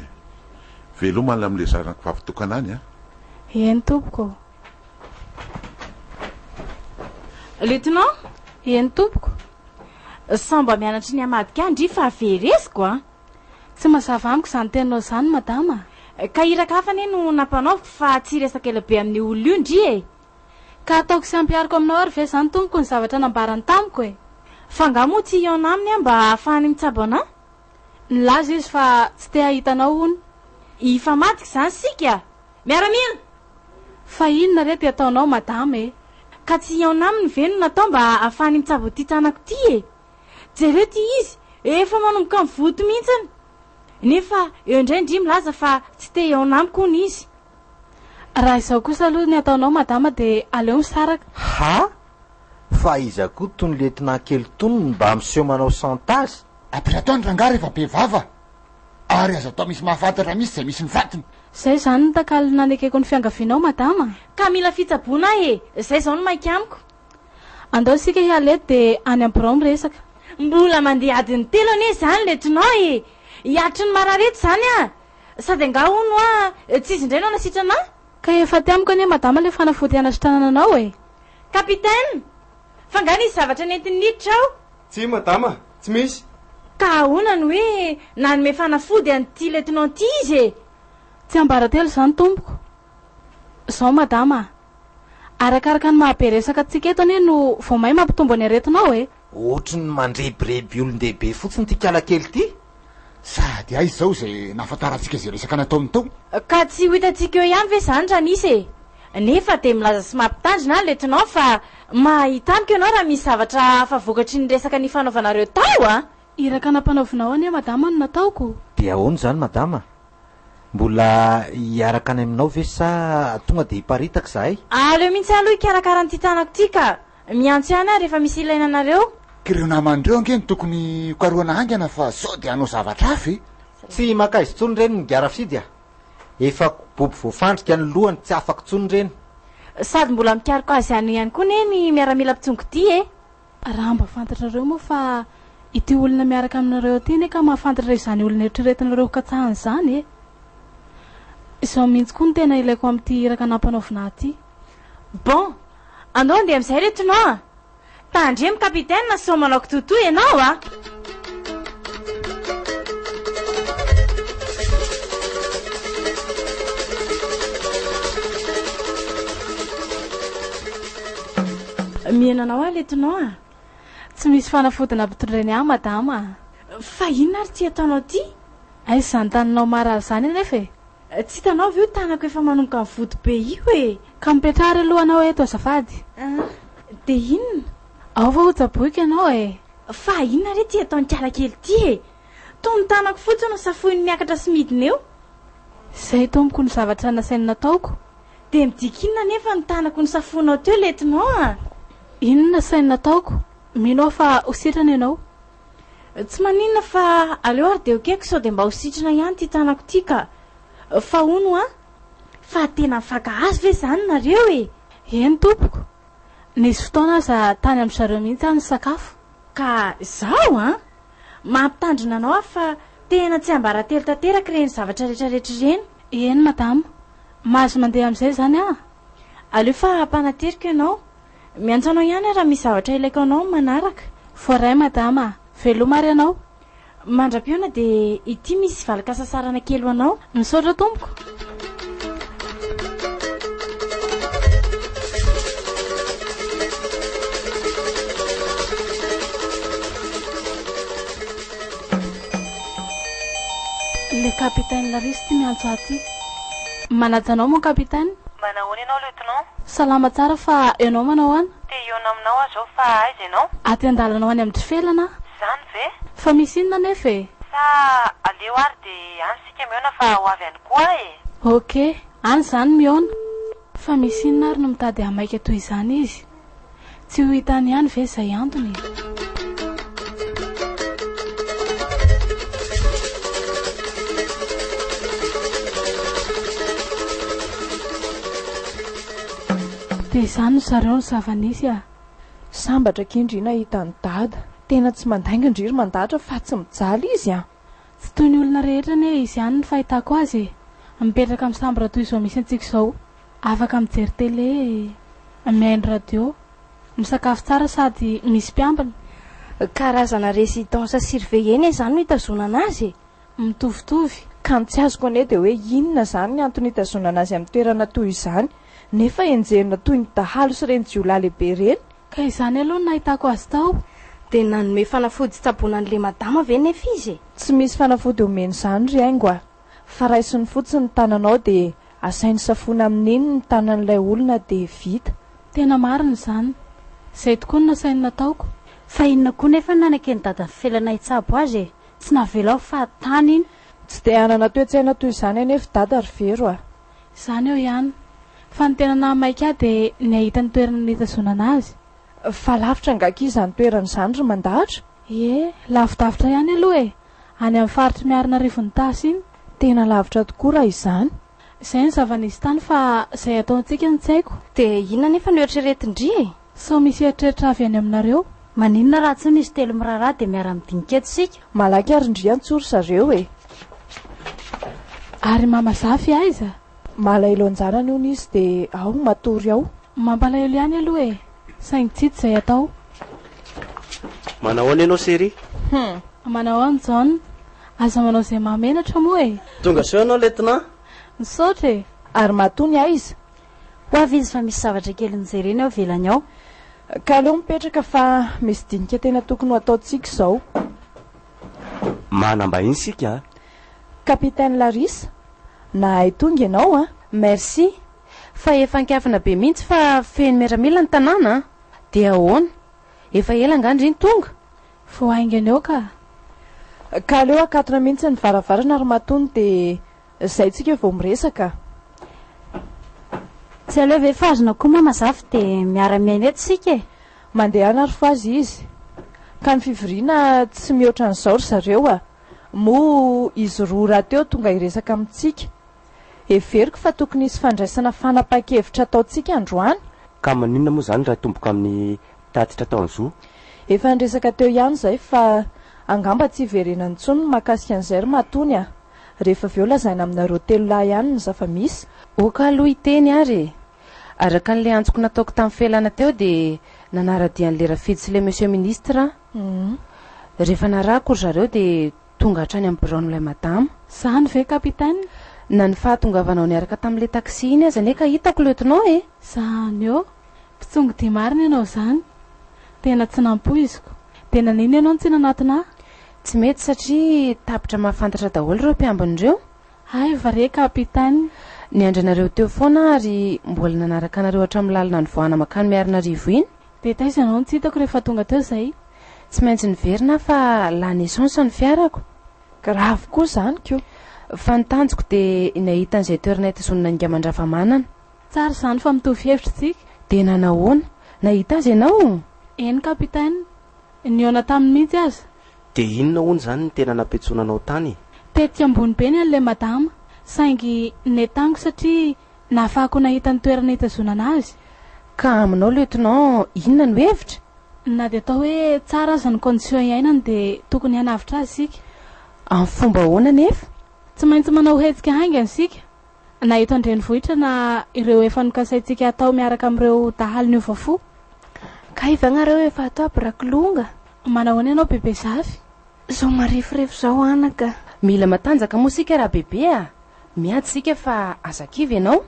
veloma ny amin'le zanako vavitokana any
eny tompoko
lieutenant
eny tompoko
samba mianatry ny amadika andry fa averesiko
tsy mazava amiko zany teninao zany madama
ka iraka hafa ane no nampanaoviko fa tsy resaka ela be amin'ny olo io ndry
ka ataoko sy ampiariko aminao ary ve zany tompoko ny zavatra nambarany tamiko
fa nga moa tsy iona aminy mba ahafahany mitsabo ana
nilaza izy fa tsy te hahitanao hony
ifa matiky zany sika miaramila
fa inona re ty ataonao madama
ka tsy iaona aminy ve no natao mba ahafany mitsabo ty tanako ty e. Jereo ty izy efa manomboka mivoto mihitsiny, nefa eo indray indry milaza fa tsy te iaona amiko ny izy.
Raha izao kosa aloha ny ataonao madama de aleo misaraka.
Ha? Fa iza koa tony letina kely tonony mba miseho manao chantage.
Ampirataony rangaha rehefa be vava, ary azo atao misy mahafantatra misy zay misy ny fatony.
Zay zany ny takalina nekeko ny fiangavianao madama.
Ka mila fitsaboana e, zay zao no maika amiko.
Andao sika hialety de any am-birao miresaka.
Mbola mandeha adiny telo ane zany letinao e, hiatry ny marareto zany a, sady nga hono a tsy izy indray no nasitranao.
Ka efa ty amiko anie madama le fanafody anasitrananao e.
Kapitaine, fa nga nisy zavatra nentin'ny niditra ao?
Tsy madama, tsy misy.
Ka ahonany hoe nanome fanafody an'ty letinao ty izy e.
Tsy ambaratelo zany tompoko. Zao madama, arakaraka ny mahaberesaka atsika eto anie no vao may mampitombo any aretinao e.
Ohatry ny mandrebireby olon-dehibe fotsiny ty kala kely ty.
Sady aizy zao zay nafantarantsika zay resaka nataony tao.
Ka tsy ho hitantsika eo ihany ve zany raha nisy e. Nefa de milaza sy mampitandrina ny letinao fa mahita amiko ianao raha misy zavatra hafa vokatry ny resaka ny fanaovanareo tao a.
Iraka nampanaovinao anie madama no nataoko.
De ahoana zany madama? Mbola hiaraka any aminao ve sa tonga de hiparitaka zahay?
Aleo mihitsy aloha ikarakara n'ty tanako ty ka miantso ihany a rehefa misy ilaina anareo.
Kireo namandreo angeny tokony karoana angana fa sao de hanao zavatra hafa.
Tsy makaizy tsony reny ny giarafidy a. Efa boby voafandrika ny lohany tsy afaka tsony reny.
Sady mbola mikariko azy any ihany koa neny miaramila mpitsongo ty e.
Raha mba fantatrareo moa fa ity olona miaraka aminareo ty ne ka mahafantatra izany olona eritreretinareo katsahany zany e. Izao mihitsy koa ny tena ilaiko amin'ty iraka nampanaovina ty.
Bon, andao andeha am'izay retinao a. Tandremo kapitaine na sao manao kitoto ianao a. Mienanao a letinao a.
Tsy misy fanafodina ampitondreny ahy madama.
Fa inona ary tsy ataonao ty?
Aizy zany taninao marary zany anefa e.
Tsy hitanao ve ho tanako efa manomboka ny voto be io e.
Ka mipetrahary alohanao eto azafady.
De inona?
Ao fa hotsaboika ianao e.
Fa inona re ty ataony kiala kely ty e. Tony tanako fotsiny no safoiny miakatra sy midina eo.
Zay tompoko ny zavatra nasainy nataoko.
De midikinina nefa ny tanako ny safonao teo letinao a.
Inona sainy nataoko? Minao fa hositrana ianao.
Tsy maninona fa aleo ary de okeko sao de mba hositrana ihany ty tanako ty ka. Fa hono a, fa tena mifaka azy ve zany nareo e.
Eny tompoko, nisy fotoana aza tany amin'ny zareo mihitsy any sakafo.
Ka zao a, mampitandrina anao fa tena tsy ambaratelo tanteraka reny zavatra rehetrarehetra reny.
Eny madama, mahazo mandeha amin'izay zany a.
Aleo fa mpanaterika ianao, miantso anao ihany raha misy zavatra ilaiko anao manaraka.
Voaray madama, velomary ianao.
Mandram-piona de ity misy valaka sasarana kely anao.
Misaotra tompoko. Le kapitaine Larisy ty miantso aty. Manaja anao moa kapitaine?
Manahoana ianao letinao?
Salama tsara fa ianao manao ana?
Te iona aminao aho zao fa aiza ianao?
Aty andalanao any amin'ny felana.
Zany ve?
Fa misy inona nefa e?
Sa aleo ary de any sika miona fa ho avy any koa e.
Ok, any zany miona. Fa misy inona ary no mitady hamaika toy izany izy? Tsy ho hitany ihany ve izay antony? De izany no zareo ny zava-nisy a.
Sambatra kindrina hita ny dada. Tena tsy mandaingindriry mandatra fa tsy mijaly izy a.
Tsy toy ny olona rehetra ne izy ihany ny fahitako azy. Mipetraka amin'ny sambatra toy izao misy antsika izao. Afaka mijery télé, mihaino radio, misakafo tsara sady misy mpiambina.
Karazana résidence surveillée zany no hitazonana azy.
Mitovitovy.
Ka ny tsy azoko ane de hoe inona zany ny antony hitazonana azy amin'ny toerana toy izany. Nefa enjerina toy ny dahalo sy reny jiolahy lehibe reny.
Ka izany aloha no nahitako azy tao.
De nanome fanafody tsaboana an'le madama ve nefa izy?
Tsy misy fanafody omeny zany ry aingo a. Fa raisiny fotsiny ny tananao de asainy safona amin'iny ny tanan'ilay olona de vita.
Tena marina izany. Izay tokoa no nasainy nataoko.
Fa inona koa nefa nanakeny dada felana itsabo azy e. Tsy navelao fa tany iny.
Tsy dia anana toe-tsaina toy izany anefa dada ry vero a.
Izany eo ihany. Fa ny tena namaika ahy dia ny ahita ny toerana nitazonana azy.
Fa lavitra ngakiza ny toerana izany ry mandahatra?
Ie, lavidavitra ihany aloha e. Any amin'ny faritry miarina rivon'ny tasy iny.
Tena lavitra tokoa raha izany.
Izay ny zava-nisy tany fa izay ataontsika ny tsaiko.
Dia inona nefa ny eritreretindry e?
So misy eritreritra avy any aminareo.
Maninona raha tsy nisy telo miraharaha dia miara-midinika eto sika.
Malaky arindria an-tsoro zareo e.
Ary mamazafy aiza?
Malailo anjanany hono izy dia ao matory ao.
Mampalaelo ihany aloha e. Saingy tsity izay atao.
Manao any ianao Série?
Manao any John. Aza manao izay mahamenatra moa e.
Tonga sao ianao lieutenant?
Misaotra e.
Ary matony aiza?
Ho avy izy fa misy zavatra kely nijerena ao velany ao.
Ka aleo mipetraka fa misy dinika tena tokony ho ataontsika izao.
Manambahiny sika.
Kapitaine Larissa, nahay tonga ianao a?
Merci. Fa efa ankiafana be mihitsy fa feon'i miaramila ny tanàna. Dia ahoana? Efa ela angandry iny tonga?
Vao aingana eo ka.
Ka aleo akatona mihitsy ny varavarana ary matony dia izay tsika vao miresaka.
Tsy aleo ve fazona koa mamazafy dia miara-miaina eto sika e.
Mandeha ary fa azy izy. Ka ny fivoriana tsy mihoatra an'izao ry zareo a. Moa izy roa raha teo tonga hiresaka amintsika. Everiko fa tokony isy fandraisana fanapa-kevitra ataontsika androany.
Ka maninona moa izany raha tomboka amin'ny tatitra taon'izao?
Efa niresaka teo ihany izay fa angamba tsy hiverenany intsony mahakasika an'izay ry matony a. Rehefa avy eo lazaina aminareo telo lahy ihany ny zava-misy.
Oka aloha iteny ary. Araka n'ilay antsoko nataoko tamin'ny felana teo dia nanaradian'ilay rafidy sy ilay monsieur ministre. Rehefa narahako zareo dia tonga hatrany amin'ny bureau-n'ilay madama.
Izany ve kapitaine?
Na ny fahatongavanao niaraka tamin'ilay taxi iny aza ane ka hitako lieutenant e.
Izany eo. Mpitsongo dia marina ianao izany. Tena tsy nampoiziko. Dia nanino ianao tsy nanatona ahy?
Tsy mety satria tapitra mahafantatra daholo ireo mpiambin'ireo.
Ay, vare kapitaine.
Ny andranareo teo foana ary mbola nanaraka anareo hatramin'ny lalana ny voana makany miarinarivo iny.
Dia taiza ianao no tsy hitako rehefa tonga teo izay?
Tsy maintsy niverina fa lany essence ny fiarako.
Grave koa izany koa.
Fa ny tanjoko dia nahita an'izay toerana itazonana ingaman-dravamanana.
Tsara izany fa mitovy hevitra tsika.
Dia nanahoana? Nahita azy ianao?
Eny kapitaine. Niona tamin'ny mihitsy aza.
Dia inona hono izany ny tena nampetsonanao tany?
Tetika ambony be ny an'ilay madama. Saingy netango satria nahafahako nahita ny toerana itazonana azy.
Ka aminao lieutenant, inona no hevitra?
Na dia atao hoe tsara aza ny condition iainany dia tokony hanavitra azy sika.
Amin'ny fomba ahoana nefa?
Tsy maintsy manao hetsika haingana sika. Na eto an-drenivohitra na ireo efa nokasaintsika atao miaraka amin'ireo dahalo ny ovafo.
Ka ivanareo efa atao brakolonga.
Manao any ianao bebe zafy.
Zao marifirify zao anaka. Mila matanjaka moa sika raha bebe a. Miady sika fa azakivy ianao.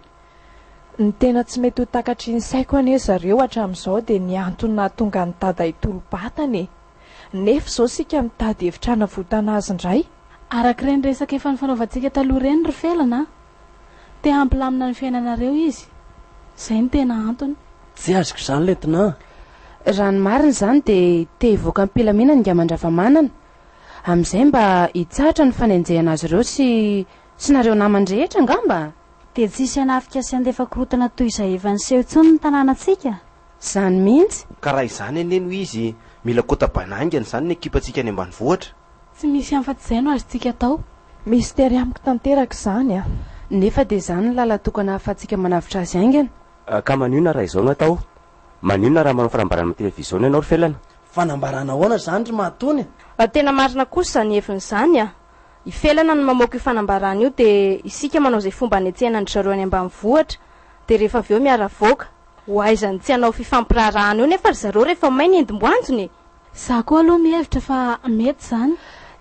Ny tena tsy mety ho takatry ny saiko ane zareo hatramin'izao dia ny antony nahatonga ny tady hitolo-batany. Nefa izao sika mitady hevitrana votana azy indray.
Araka ireny resaka efa nifanaovantsika taloha ireny ry felana. Te hampilamina ny fiainanareo izy. Izay ny tena antony.
Tsy azoko izany lieutenant.
Raha ny marina izany dia te hivoaka ny mpilamina ny ingaman-dravamanana. Amin'izay mba hitsahatra ny fanenjehana azy ireo sy nareo namany rehetra angamba.
Dia tsisy hanafika sy andefa korotana toy izay efa niseho intsony ny tanànantsika.
Izany mihitsy.
Ka raha izany aneny izy mila kota-banaingana izany ny ekipantsika any ambanivohitra.
Tsy misy afa-tsy izay no azontsika atao.
Mistery amiko tanteraka izany a.
Nefa dia izany ny lala tokana ahafahantsika manavitra azy aingana.
Ka manina raha izao no atao? Manina raha manao fanambarana amin'ny televiziona ianao ry felana?
Fanambarana ahoana izany ry matony?
Tena marina kosa izany heviny izany a. Ifelana ny mamoaka io fanambarana io dia isika manao izay fomba hanetsehana ny zareo any ambanivohitra. Dia rehefa avy eo miaravoaka. Ho aizany tsy hanao fifampirarahana io nefa ry zareo rehefa mainy endim-boanjony.
Za koa aloha mihevitra fa mety izany.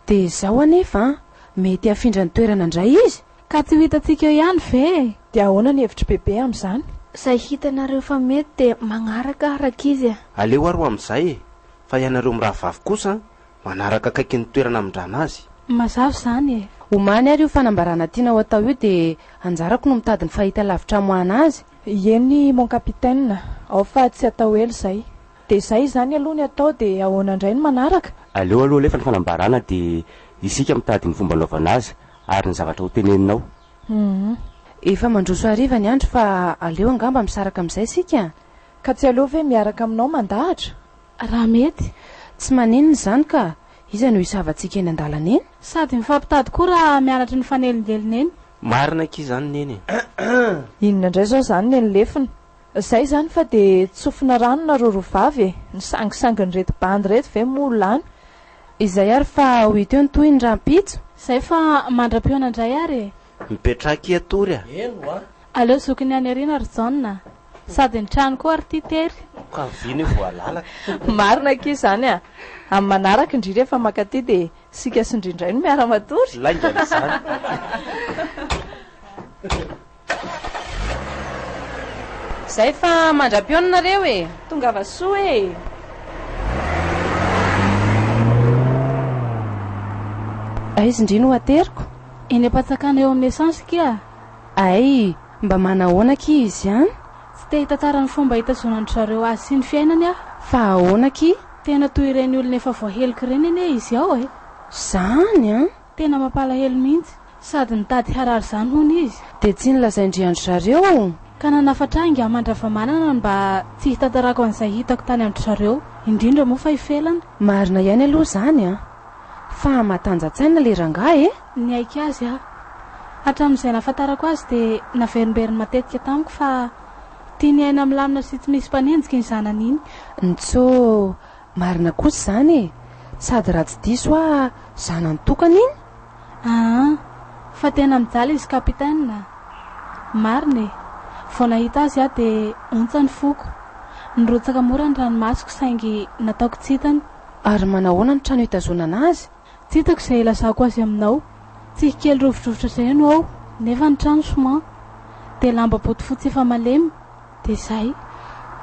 Dia izao anefa mety hafindra ny toerana indray izy.
Ka tsy ho hitantsika eo ihany ve?
Dia ahoana ny hevitra bebe amin'izany?
Izay hitanareo fa mety dia magnaraka araka izy a.
Aleo aro amin'izay fa ianareo mirahavavy kosa manaraka akaiky ny toerana amindrana azy.
Mazava izany e.
Omany ary io fanambarana tiana ho atao io dia anjarako no mitady ny fahita lavitra moana azy.
Eny mon capitaine, ao fa tsy atao elo zay. De zay zany aloha ny atao de ahoana indray ny manaraka.
Aleo aloha lefa ny fanambarana de isika mitady ny fomba naovana azy ary ny zavatra ho teneninao.
Efa mandroso hariva ny andro fa aleo angamba misaraka amin'izay sika.
Ka tsy aleo ve miaraka aminao mandahatra?
Raha mety, tsy maninona zany ka. Iza no hisavantsika eny an-dalana eny?
Sady mifampitady koa raha mianatra ny fanelingelina eny.
Marina ki zany neny.
Inona indray zao zany ny lefiny. Zay zany fa de tsofina rano na rorovavy ny sangisanginy reto bandy reto ve molany.
Izay ary fa ho ito ny toy ny rampitso.
Zay fa mandram-peona indray ary.
Mipetraky atory a.
Eno a.
Aleo zokiny any ariana ry jaune. Sady ny trano koa ary ty tery.
Ka viny voalalaka.
Marina ki zany a. Amin'ny manaraka indrindra efa makaty de sika sy indrindray no miara-matory.
Laingana zany.
Zay fa mandram-peona nareo e.
Tonga vasoa e.
Aizy indrino ho ateriko?
Eny apatsakana eo amin'ny essence kia.
Ay, mba manahoana ki izy ihany?
Tsy te hita tsara ny fomba hitazonany zareo azy sy ny fiainany a.
Fa ahoana ki?
Tena toy ireny olona efa voahelika ireny ene izy ao e.
Zany a?
Tena mampalahelo mihitsy. Sady nitady harary zany hony izy.
De tsy nilazaindriandro zareo?
Ka nanafatra mandravamanana mba tsy hitantarako an'izay hitako tany amin'ny zareo, indrindra moa fa ifelana.
Marina ihany aloha zany a. Fa matanjatsaina le rangahy e.
Ny aika azy a. Hatramin'izay nafantarako azy de naverimberiny matetika tamiko fa tiany aina milamina sy tsy misy mpanenjika ny zanany iny.
Ntsô, marina kosa zany e. Sady raha tsy diso a zanany tokana iny.
Fa tena mijaly izy kapitaine. Marina e. Vao nahita azy a de ontsa ny foko. Nirotsaka mora ny ranomasoko saingy nataoko tsitany.
Ary manahoana ny trano hitazonana azy?
Tsitako izay ilazako azy aminao. Tsy kely rovidrovitra izay no ao. Nefa ny trano soma. De lamba botifotsy efa malemy. De zay.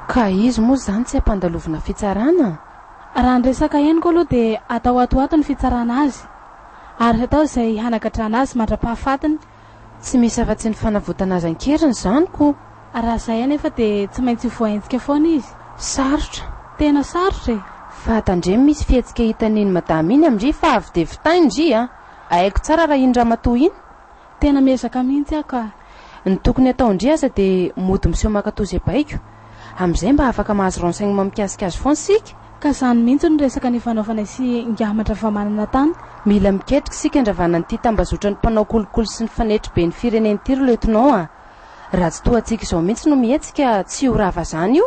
Ka izy moa zany tsy ampandalovina fitsarana?
Raha nresaka heniko aloha de atao atoato ny fitsarana azy. Ary atao izay hanagadrana azy mandra-pahafatiny.
Tsy misy afa-tsy ny fanavotana azy ankeriny zany ko.
Raha zay anefa de tsy maintsy voahenjika foana izy.
Sarotra.
Tena sarotra e.
Fa tandremy misy fihetsika hitaniny madama iny amindry fa avy de vitaindry a. Aiko tsara raha iny ramatoa iny.
Tena miezaka mihitsy ako.
Ny tokony atao indry aza de mody miseho makatozy baiko. Amizay mba afaka mahazo renseignement mamikasika azy foana sika.
Ka zany mihitsy ny resaka ny fanaovana sy ngamatra vamanana tany.
Mila miketrika sika andravana ny ty tambazotra ny mpanao kolokolo sy ny fanetry be ny fireneny ty ro letonao a. Raha tsy toa atsika izao mihitsy no mihetsika tsy ho rava zany io.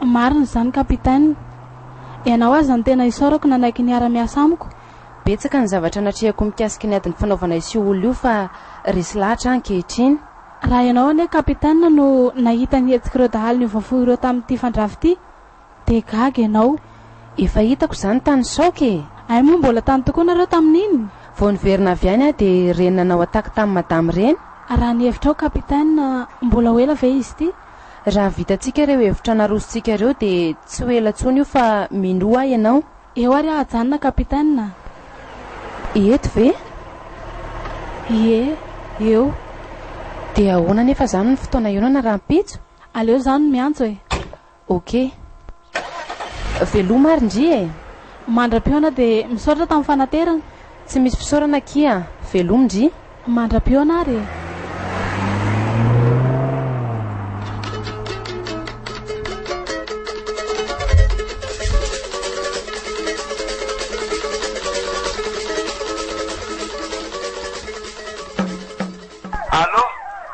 Marina zany kapitaine. Ianao azy ny tena isaorako nanaiky ny ara-miasa amiko.
Betsaka ny zavatra natrehako mikasika ny adiny fanaovana isy olo io fa resy lahatra ankehitriny.
Raha ianao ane kapitaine no nahita ny hetsika ireo dahalo ny vafoy ireo tamin'ity fandravy ty de gaga ianao.
Efa hitako zany tany saoky.
Ay moa mbola tany tokoa nareo tamin'iny.
Vao niverina avy any a de renina nao ataky tamin'ny madama reny.
Raha ny hevitrao kapitaine mbola ho ela ve izy ty?
Raha vitatsika ireo hevitra narositsika ireo de tsy ho ela tsony io fa minoa ianao.
Eo ary ajanona kapitaine.
Eto ve?
Ie, eo.
De ahoana nefa zany ny fotoana ionana rampitso?
Aleo zany miantso e.
Ok. Veloma ary ndry e.
Mandram-peona de misaotra tamin'ny fanaterana.
Tsy misy fisaorana kia. Veloma ndry.
Mandram-peona ary e.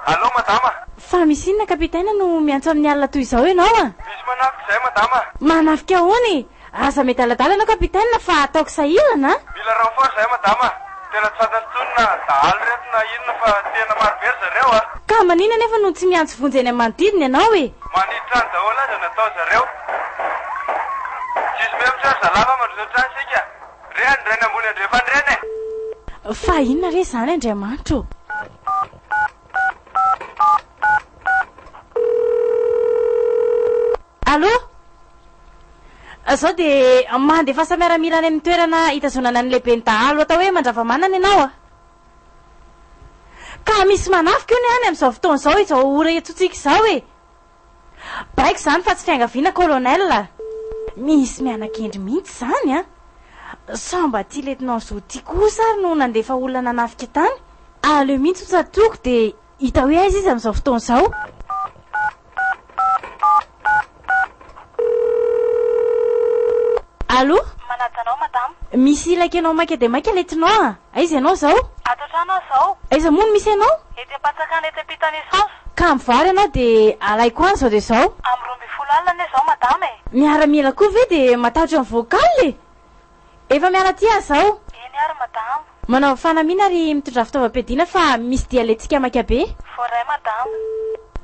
Allô madama.
Fa misy inona kapitaine no miantso amin'ny alina toy izao ianao a?
Misy manafika izay madama.
Manafika ahoany? Asa mety aladalana kapitaine fa ataoko sahilana.
Mila renfort izay madama. Tena tsy fantantsonina dahalo reto na inona fa tena maro be zareo a.
Ka manina nefa no tsy miantso vonjy any amin'ny manodidina ianao e.
Maniditra ny daholo azy natao zareo. Tsisy memitra zalava mandroso trano sika. Reny ambony andrefandreny.
Fa inona re zany Andriamanitro? Allô? Zao de mandefa samiaramila any amin'ny toerana hitazonana ny lehibe ny dahalo atao hoe mandravamanana ianao a. Ka misy manafika io ny any amin'izao fotoana izao izao ora etsotsika izao e.
baiko zany fa tsy fiangaviana colonel. Misy mianakendry mihitsy zany a. Samba ty letinao zo ty kosa ary no nandefa olona nanafika tany. Aleo mihitsy hotsatoko de hita hoe aiza izy amin'izao fotoana izao. Allô?
Manajanao madame.
Misy ilaka ianao maika de maika letinao a. Aiza ianao zao?
Ato trano zao.
Aiza moa no misy ianao?
Ety apatsakana ety ampitany essence.
Ka mivary ianao de alaiko any zao de zao.
Amin'ny 12 alina ane zao madame.
Miaramila koa ve de matahotra ny vocal. Efa miala ty zao.
Eny ary madame.
Manao fanamina ary mitondra fitaovam-piadiana fa misy dialentsika maika be.
Voray madame.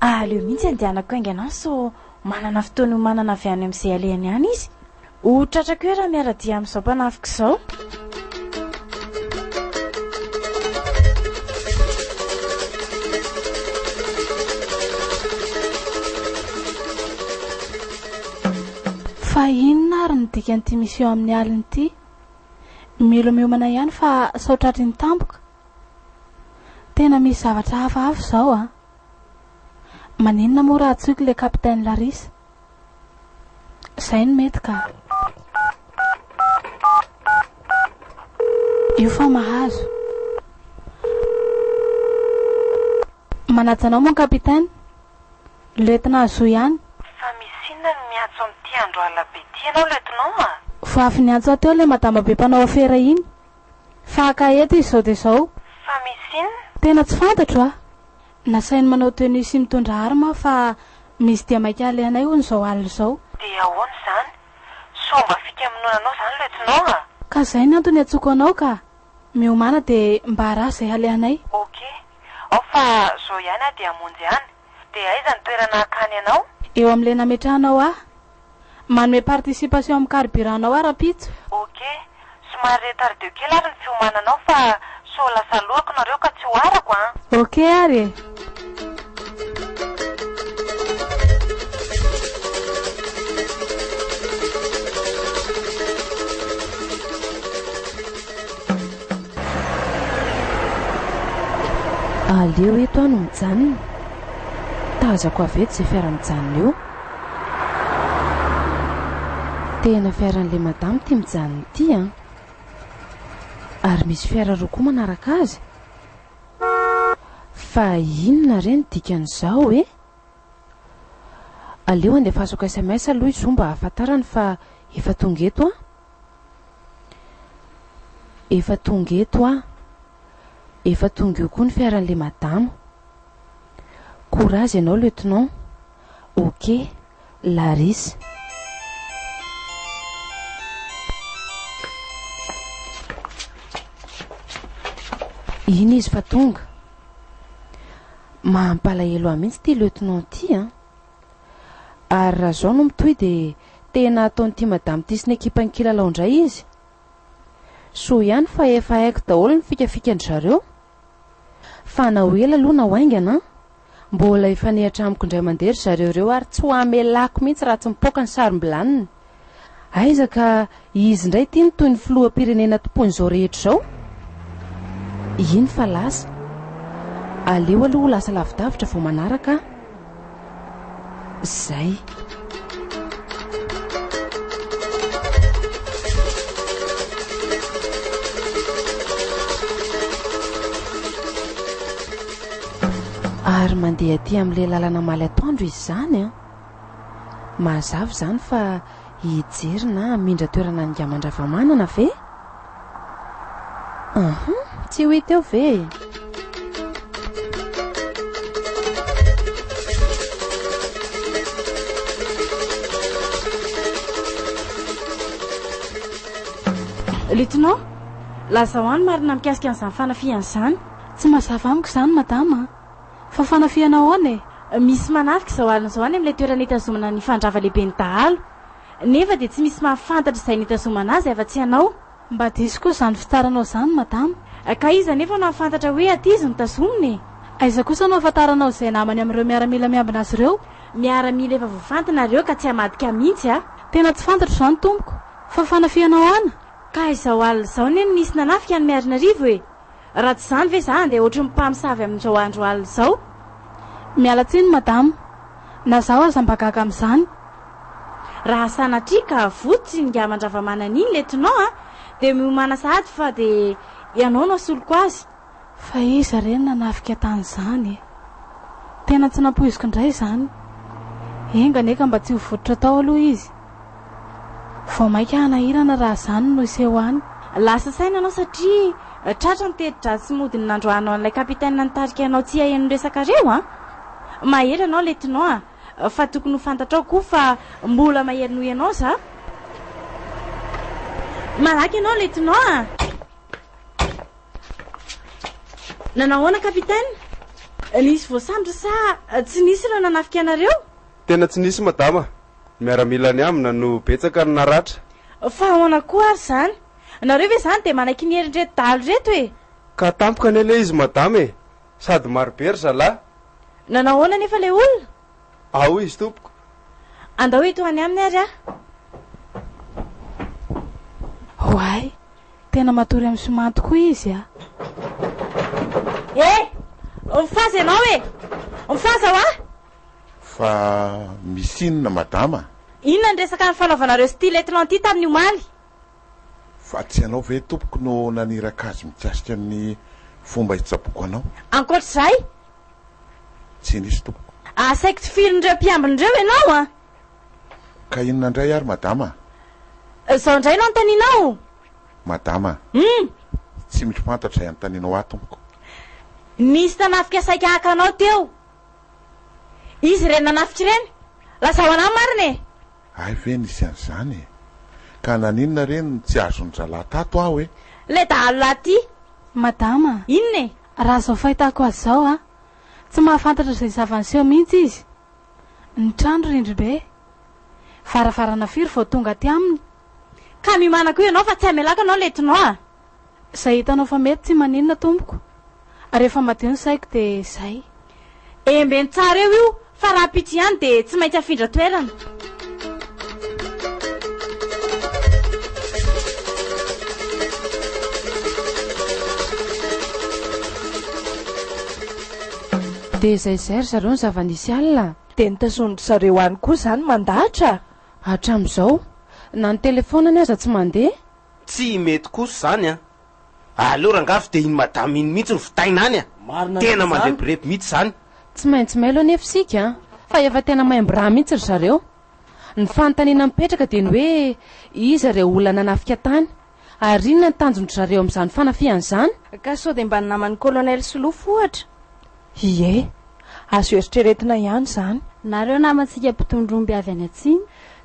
Aleo mihitsy andehanako aingana so manana fotoana manana avy any amin'izay alehany any izy. Ho tratrako hoe raha miaradia amin'izao mpanafiko izao.
Fa inona ary ny dikan'ity misy eo amin'ny aliny ity? Milomiomana ihany fa saotratry ny tampoka. Tena misy zavatra hafahafa izao a. Maninona moa raha atsoiko le kapitaine Larissa? Izay no mety ka. Io fa mahazo. Manajanao moa kapitaine? Letina zo ihany.
Fa misy inona no miantso amin'ity andro alabe ty ianao letinao a?
Fa avy niantso teo le madama be mpanao afera iny. Fa ka eto izy zao de zao.
Fa misy inona?
Tena tsy fantatro a. Nasainy manao tenue sy mitondra arma fa misy dia maika alehanay hono zao alina zao.
Dia ahoana zany? Somba fika aminonanao zany letinao a?
Ka zay ny antony atsoko anao ka. Miomana de mba hara zay alehanay.
Okay. Ao fa zao ihany a dia amonjy ihany. De aiza ny toerana akany ianao?
Eo amin'le nametrahanao a. Manome participation amin'ny carburant-nao ara-pitso.
Okay. Somary retardé kely ary ny fiomananao fa so lasa lohako nareo ka tsy ho arako a.
Okay ary.
Aleo eto ano mijanona. Tazako aveto izay fiara mijanona eo. Tena fiaran'le madame ty mijanona ity a. Ary misy fiara roa koa manaraka azy. Fa inona reny dikan'izao e? Aleo andefasako SMS aloha izy mba ahafantarany fa efa tonga eto a. Efa tonga eto a. Efa tonga eo koa ny fiaran'le madame. Courage ianao lieutenant. Ok, Larissa. Iny izy fa tonga. Mampalahelo mihitsy ty lieutenant ty a. Ary raha zao no mitohy de tena ataon'ity madame ty sy ny ekipany kilalao indray izy. So ihany fa efa haiko daholo ny fikafikandry zareo. Fa na ela aloha na waingana. Mbola efa nihatra amiko indray mandery zareo reo ary tsy ho amelako mihitsy raha tsy mipoaka ny sarom-bilaniny. Aiza ka izy indray ty ny toy ny filoham-pirenena tompony zao rehetra zao. Iny fa lasa. Aleo aloha ho lasa lavidavitra vao manaraka. Zay. Ary mandeha aty amin'le lalana maly atoandro izy zany a. Mazava zany fa hijery na mindra toerana angaman-dravamanana ve? Tsy ho hita eo ve?
Lieutenant, lasa hoany marina mikasika an'izany fanafiana izany.
Tsy mazava amiko izany madama. Fa fanafiana ahoana e?
Misy manafika izao alina izao any amin'ilay toerana hitazomana ny fandrava lehibe ny dahalo. Nefa dia tsy misy mahafantatra izay nitazomana azy afa-tsy ianao.
Mba diso koa izany fitaranao izany madama.
Ka iza nefa nahafantatra hoe aty izy nitazominy.
Aiza kosa no afantaranao izay namany amin'ireo miaramila miambina azy ireo?
Miaramila efa voafantina ireo ka tsy hamadika mihitsy a.
Tena tsy fantatro izany tompoko. Fa fanafianao ana?
Ka izao alina izao neny nisy nanafika ny miarina rivo e. Raha tsy izany ve izany dia ohatry ny mpamosavy amin'izao andro alina izao.
Miala tsiny madama.
na zaho aza mbakaka amin'izany raha sanatria ka votsy nga mandravamana an'iny letinao a dia miomana sahady fa dia ianao no asoloko azy fa iza reny nanafika tan'izany tena tsy nampoiziko indray izany enganeka mba tsy ho vototra tao aloha izy vao maika hanahirana raha izany no iseho any lasa saina anao satria tratra miteditra sy modiny nandroanao an'ilay kapitaina nitarika ianao tsy hahen'ny resaka reo a mahery anao letinao a fa tokony ho fantatrao koa fa mbola mahery noho ianao za malaky ianao letinao a nanahoana kapitaina nisy voasandro sa tsy nisy raha nanafika anareo
tena tsy nisy madama miaramilany amina no betsaka ny naratra
fa ahoana koa ary izany nareo ve izany dia manaiky ny herinreto dalo reto e
ka tampoka ny le izy madama e sady marobe ry zalahy
nanahoana nefa le olona
ao izy tompoko
andao hito any aminy ary hoay tena matory amin'ny somanto koa izy a mifaza ianao e mifaza ho
fa misy inona madama
inona ny resaka ny fanaovanareo styletinao ty tamin'ny omaly
fa tsy ianao ve tompoko no naniraka azy mikasika ny fomba hitsaboko anao
ankoatr'izay
tsy nisy tompoko
asaiko ty filon'ireo mpiambin'ireo ianao a
ka inona indray ary madama
zao indray no anontanianao
madama tsy misy fantatra anontanianao ahy tompoko
nisy tanafika saika haka anao teo izy reny nanafiky reny lasa ho anao marina e
ay ve nisy an'izany e ka naninona reny tsy azony zalahy tato aho e
le dalo lahy ty madama inona e raha zao fahitako azy zao a tsy mahafantatra izay zavanyseho mihitsy izy ny trano rindribe varavarana firy vao tonga ty aminy ka mimana koa ianao fa tsy hamelaka anao letinao a zay hitanao fa mety tsy maninona tompoko rehefa madio ny saiko dia zay embeny tsara eo io fa raha pity ihany dia tsy maintsy afindra toerana
dia zay ry zareo ny zava-nisy alina dia nitasondry zareo any koa izany mandahatra hatramin'izao na ny telefonany aza tsy mandeha
tsy mety kosa izany a aleo rangafy dia iny madama iny mihitsy ny vitaina any a tena mandrebireby mihitsy izany
tsy maintsy mailo anefa sika fa efa tena maimbo-raha mihitsy ry zareo ny fanontaniana mipetraka dia ny hoe iza ireo olona nanafika tany ary inona ny tanjony zareo amin'izany fanafian'izany
ka sao dia mba ny naman'ny kolonely solofo ohatra
ie azo eritreretina ihany izany
nareo namantsika mpitondromby avy any atsiny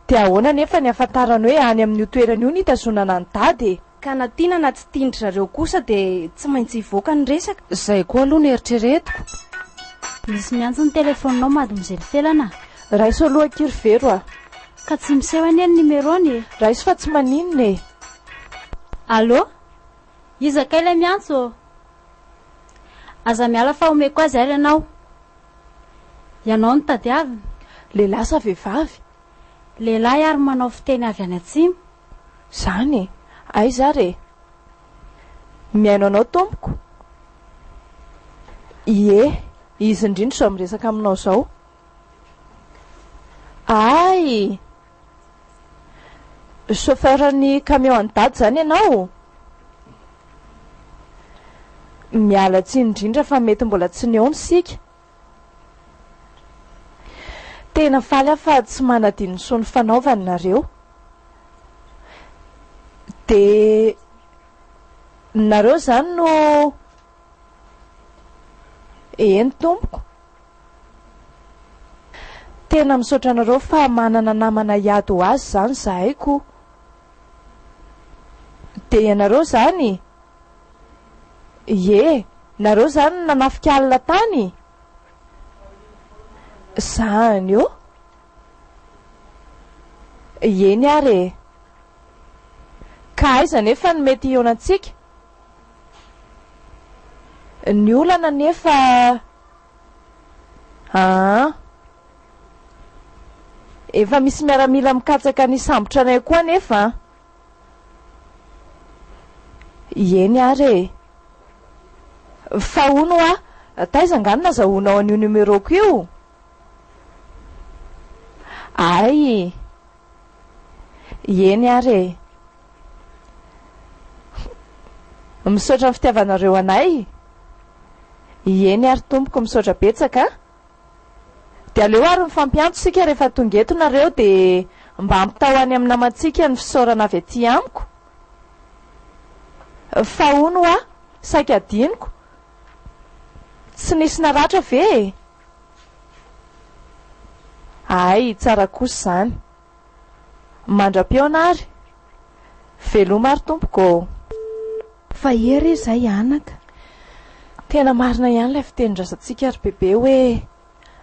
dia ahoana nefa ny afantarany hoe any amin'io toerana io nitazonana ny dady
ka na tiana na tsy tiandry zareo kosa dia tsy maintsy hivoaka ny resaka
zay koa aloha ny eritreretiko
misy miantso ny telefoninao mademoiselle felana
raiso aloha kiry vero a
ka tsy miseho any ny numerony
raiso fa tsy maninona e
allo iza kay ilay miantso aza miala fa omeko azy ary ianao ianao ny tadiavina
lehilahy sa vehivavy
lehilahy ary manao fiteny avy any atsimo
zany aiza re miaino anao tompoko ie izy indrindra zao miresaka aminao zao ay chauffeur-ny camion any dady zany ianao miala tsy indrindra fa mety mbola tsy ny eony sika tena faly aho fa tsy manadiny so ny fanaovany nareo dia nareo zany no eny tompoko tena misaotra anareo fa manana namana hiady ho azy zany zahaiko dia ianareo zany ie nareo zany nanafika alina tany zany io eny ary ka aiza nefa ny mety ionantsika ny olana nefa efa misy miaramila mikatsaka ny sambotra anay koa nefa eny ary fa ono a taiza angany nazahoanao an'io numeroko io Ay, eny ary misaotra ny fitiavanareo anay. Eny ary tompoko misaotra betsaka. De aleo ary mifampiantso sika rehefa tonga eto nareo de mba ampitahany amin'ny namantsika ny fisaorana avy aty amiko. Fa hono saky adiniko. Tsy nisy naratra ve? Ay, tsara kosa zany. Mandra-peo ary. Veloma ary tompoko.
Fa ery zay anaka.
Tena marina ihany ilay fitenindrasantsika ary bebe hoe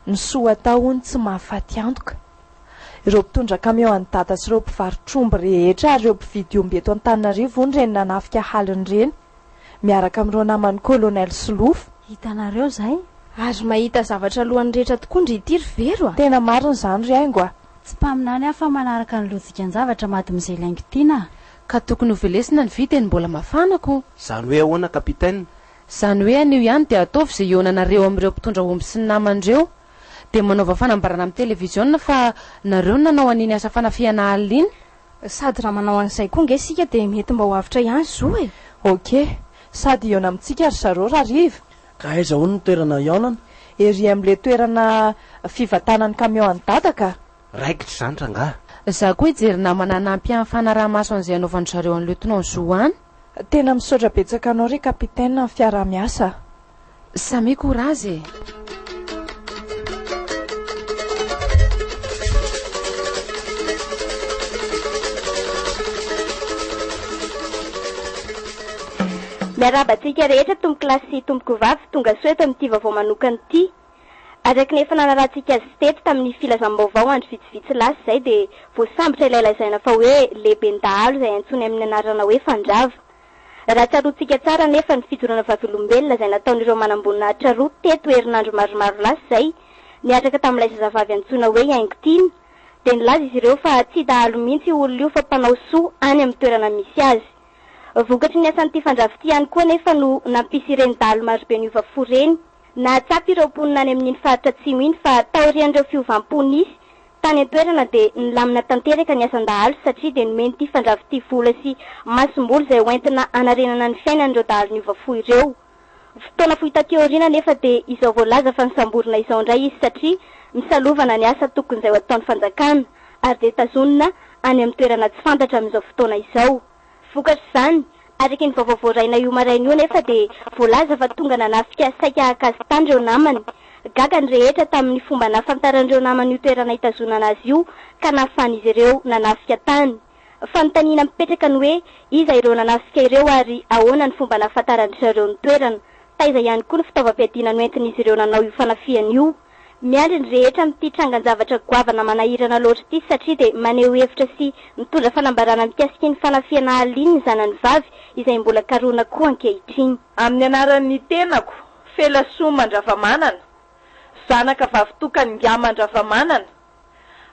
ny soa atao hony tsy mahafaty antoka. Ireo mpitondra kamiao any dada sy ireo mpivarotr'omby rehetra ary ireo mpividy omby eto Antananarivo hony reny nanafika haliny reny miaraka amin'ireo naman'ny kolonel Solofo.
Hitanareo zay?
Azo mahita zavatra alohan'ny rehetra tokoa ndry ity ry vero.
Tena marina zany ry haingo.
Tsy mpaminany aho fa manaraka ny lojikan-javatra maty mizay laingo tiana.
Ka tokony hovelesina ny viteny mbola mafanako.
Zany hoe ahoana kapitaine?
Zany hoe anio ihany de ataovy zay ionanareo amin'ireo mpitondra omby sy ny namandreo. De manaova fanambarana amin'ny televiziona fa nareo nanao an'iny asa fanafiana alina iny.
Sady raha manao an'izay koa nge sika de mety mba ho avitra ihany zo e.
Ok, sady iona amintsika ry zareo rahariva.
Ka aiza hono ny toerana ionana?
Ery amin'le toerana fivatanany kamiao any dada ka.
Raikitra zany rangaha.
Za koa hijerina mananampy amin'ny fanaraha-maso an'izay anaovan'ny zareo an'ny lieutenant Zoany.
Tena misaotra betsaka anao ry kapitaine amin'ny fiara-miasa.
Samy courage.
Miarabantsika rehetra tompo klasy sy tompoko vavy tonga soeto amin'ity vaovao manokana ity. Araka ny efa nanarahantsika azy teto tamin'ny filazam-baovao andro vitsivitsy lasy izay dia voasambotra ilay lazaina fa hoe lehiben-dahalo izay antsoiny amin'ny anarana hoe fandrava. Raha tsaroantsika tsara nefa ny fijoroana vaviolombelona izay nataon'ireo manam-boninahitra roa teto herinandro maromaro lasy izay niatraka tamin'ilay zazavavy antsoina hoe Haingotiny dia nilaza izy ireo fa tsy dahalo mihitsy olona io fa mpanao soa any amin'ny toerana misy azy. Vokatry ny asan'ity fandrava ity ihany koa nefa no nampisy ireny dahalo marobe ny ovafo reny nahatsapy ireo mponina any amin'ny faritra atsimo iny fa taorian'ireo fiovam-ponisy tany an-toerana dia nilamina tanteraka ny asan-dahalo satria dia nomeny ity fandrava ity vola sy masom-bola izay hoentina anarenana ny fiainan'ireo dahalo ny ovafo ireo. Fotoana fohy taty aoriana nefa dia izao voalaza fa nisamborina izao indray izy satria misalovana ny asa tokony izay ho ataon'ny fanjakana ary dia tazonina any amin'ny toerana tsy fantatra amin'izao fotoana izao. Vokatry izany araka ny vaovao voaraina io maraina io nefa dia voalaza fa tonga nanafika saika akazy tany ireo namany. Gaga ny rehetra tamin'ny fomba nafantaran'ireo namany io toerana hitazonana azy io ka nahafahan'izy ireo nanafika tany. Fanontaniana mipetraka ny hoe iza ireo nanafika ireo ary ahoana ny fomba nafantaran'izy ireo ny toerana. Taiza ihany koa ny fitaovam-piadiana noentin'izy ireo nanao io fanafiana io. Miandry ny rehetra amin'ity trangan-javatra goavana manahirana loatra ity satria dia maneho hevitra sy mitondra fanambarana mikasika ny fanafiana alina ny zanany vavy izay mbola karoana koa ankehitriny.
Amin'ny anaran'ny tenako, Felasoa Mandravamanana, zanaka vavy tokany Nga Mandravamanana,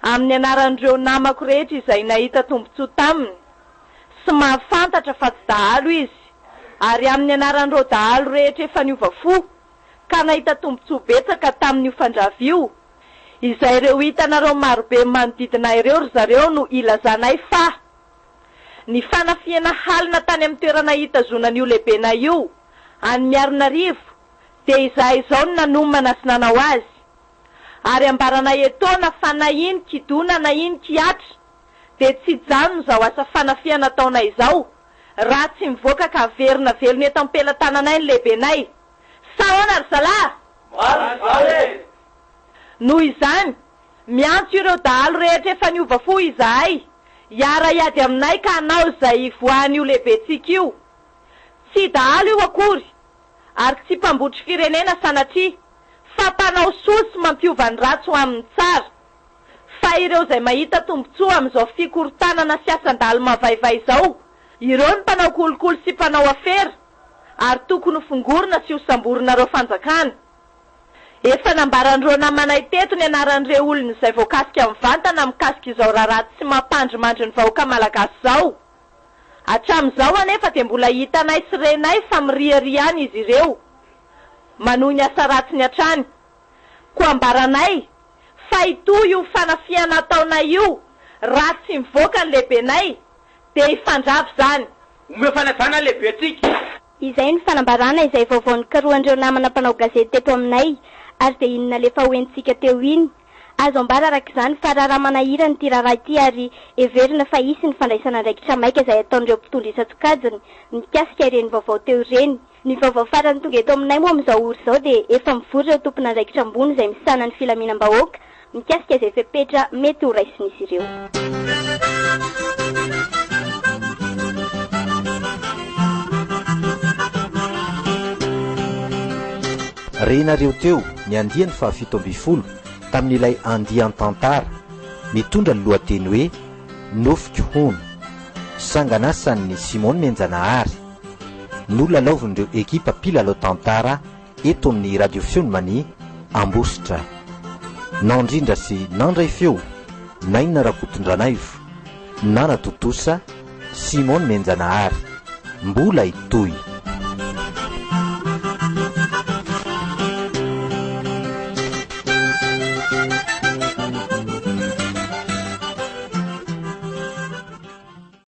amin'ny anaran'ireo namako rehetra izay nahita tombontsoa taminy, sy mahafantatra fa tsy dahalo izy, ary amin'ny anaran'ireo dahalo rehetra efa niova fo, ka nahita tombontsoa betsaka tamin'io fandrava io, izay ireo hitanareo marobe manodidina ireo ry zareo no ilazanay fa ny fanafiana halina tany amin'ny toerana hitazonan'io lehibena io any Miarinarivo dia izahay izao no nanomana sy nanao azy, ary ambaranay etona fa na iny kidona na iny kiatra dia tsy janona izao asa fanafiana ataonay izao raha tsy mivoaka ka verina velona eto am-pelatananay ny lehibenay. Sahoana ry zalahy? Noho izany miantso ireo dahalo rehetra efa niova fo izahay hiara hiady aminay ka hanao izay voan'io lehibetsika io. Tsy dahalo io akory ary tsy mpambotry firenena sanatria fa mpanao soa sy mampiova ny ratsy ho amin'ny tsara. Fa ireo izay mahita tombontsoa amin'izao fikorontanana sy asan-dahalo mavaivay izao, ireo ny mpanao kolikoly sy mpanao afera ary tokony fongorina sy hosamborinareo fanjakana. Efa nambaran'ireo namanay teto ny anaran'ireo olona izay voakasika amin'ny vantana mikasika izao raraty sy mampandrimandry ny vahoaka malagasy izao. Hatramin'izao anefa dia mbola hitanay sy renay fa miriaria any izy ireo, manohy ny asa ratsy ny hatrany. Koa ambaranay fa ito io fanafiana ataona io raha tsy mivoaka ny lehibenay dia hifandravy zany
omeo fanavana lehibe atsika
izay ny fanambarana izay vaovao nikarohan'ireo namana mpanao gazety teto aminay ary dia inona lefa hoentsika teo iny azo ambara araka izany fa raharaha manahirany ity raharaha ity ary everina fa isy ny fandraisana andraikitra maika izay ataon'ireo mpitondra isa-tsokajiny mikasika ireny vaovao teo ireny ny vaovao farany tonga eto aminay moa amin'izao ory izao dia efa mivory ireo tompona andraikitra ambony izay misana ny filaminam-bahoaka mikasika izay fepetra mety ho raisin'izy ireo
renareo teo ny andiany fa 7 tamin'ilay andian tantara mitondra ny lohateny hoe Nofiko hono sanganasan'ny Simone Menjanahary nolalaovin'ireo ekipa mpilalao tantara eto amin'ny radio feon'i Mania Ambositra nandrindra sy nandray feo Naina Rakotondranaivo Nana Totosa Simone Menjanahary mbola itoy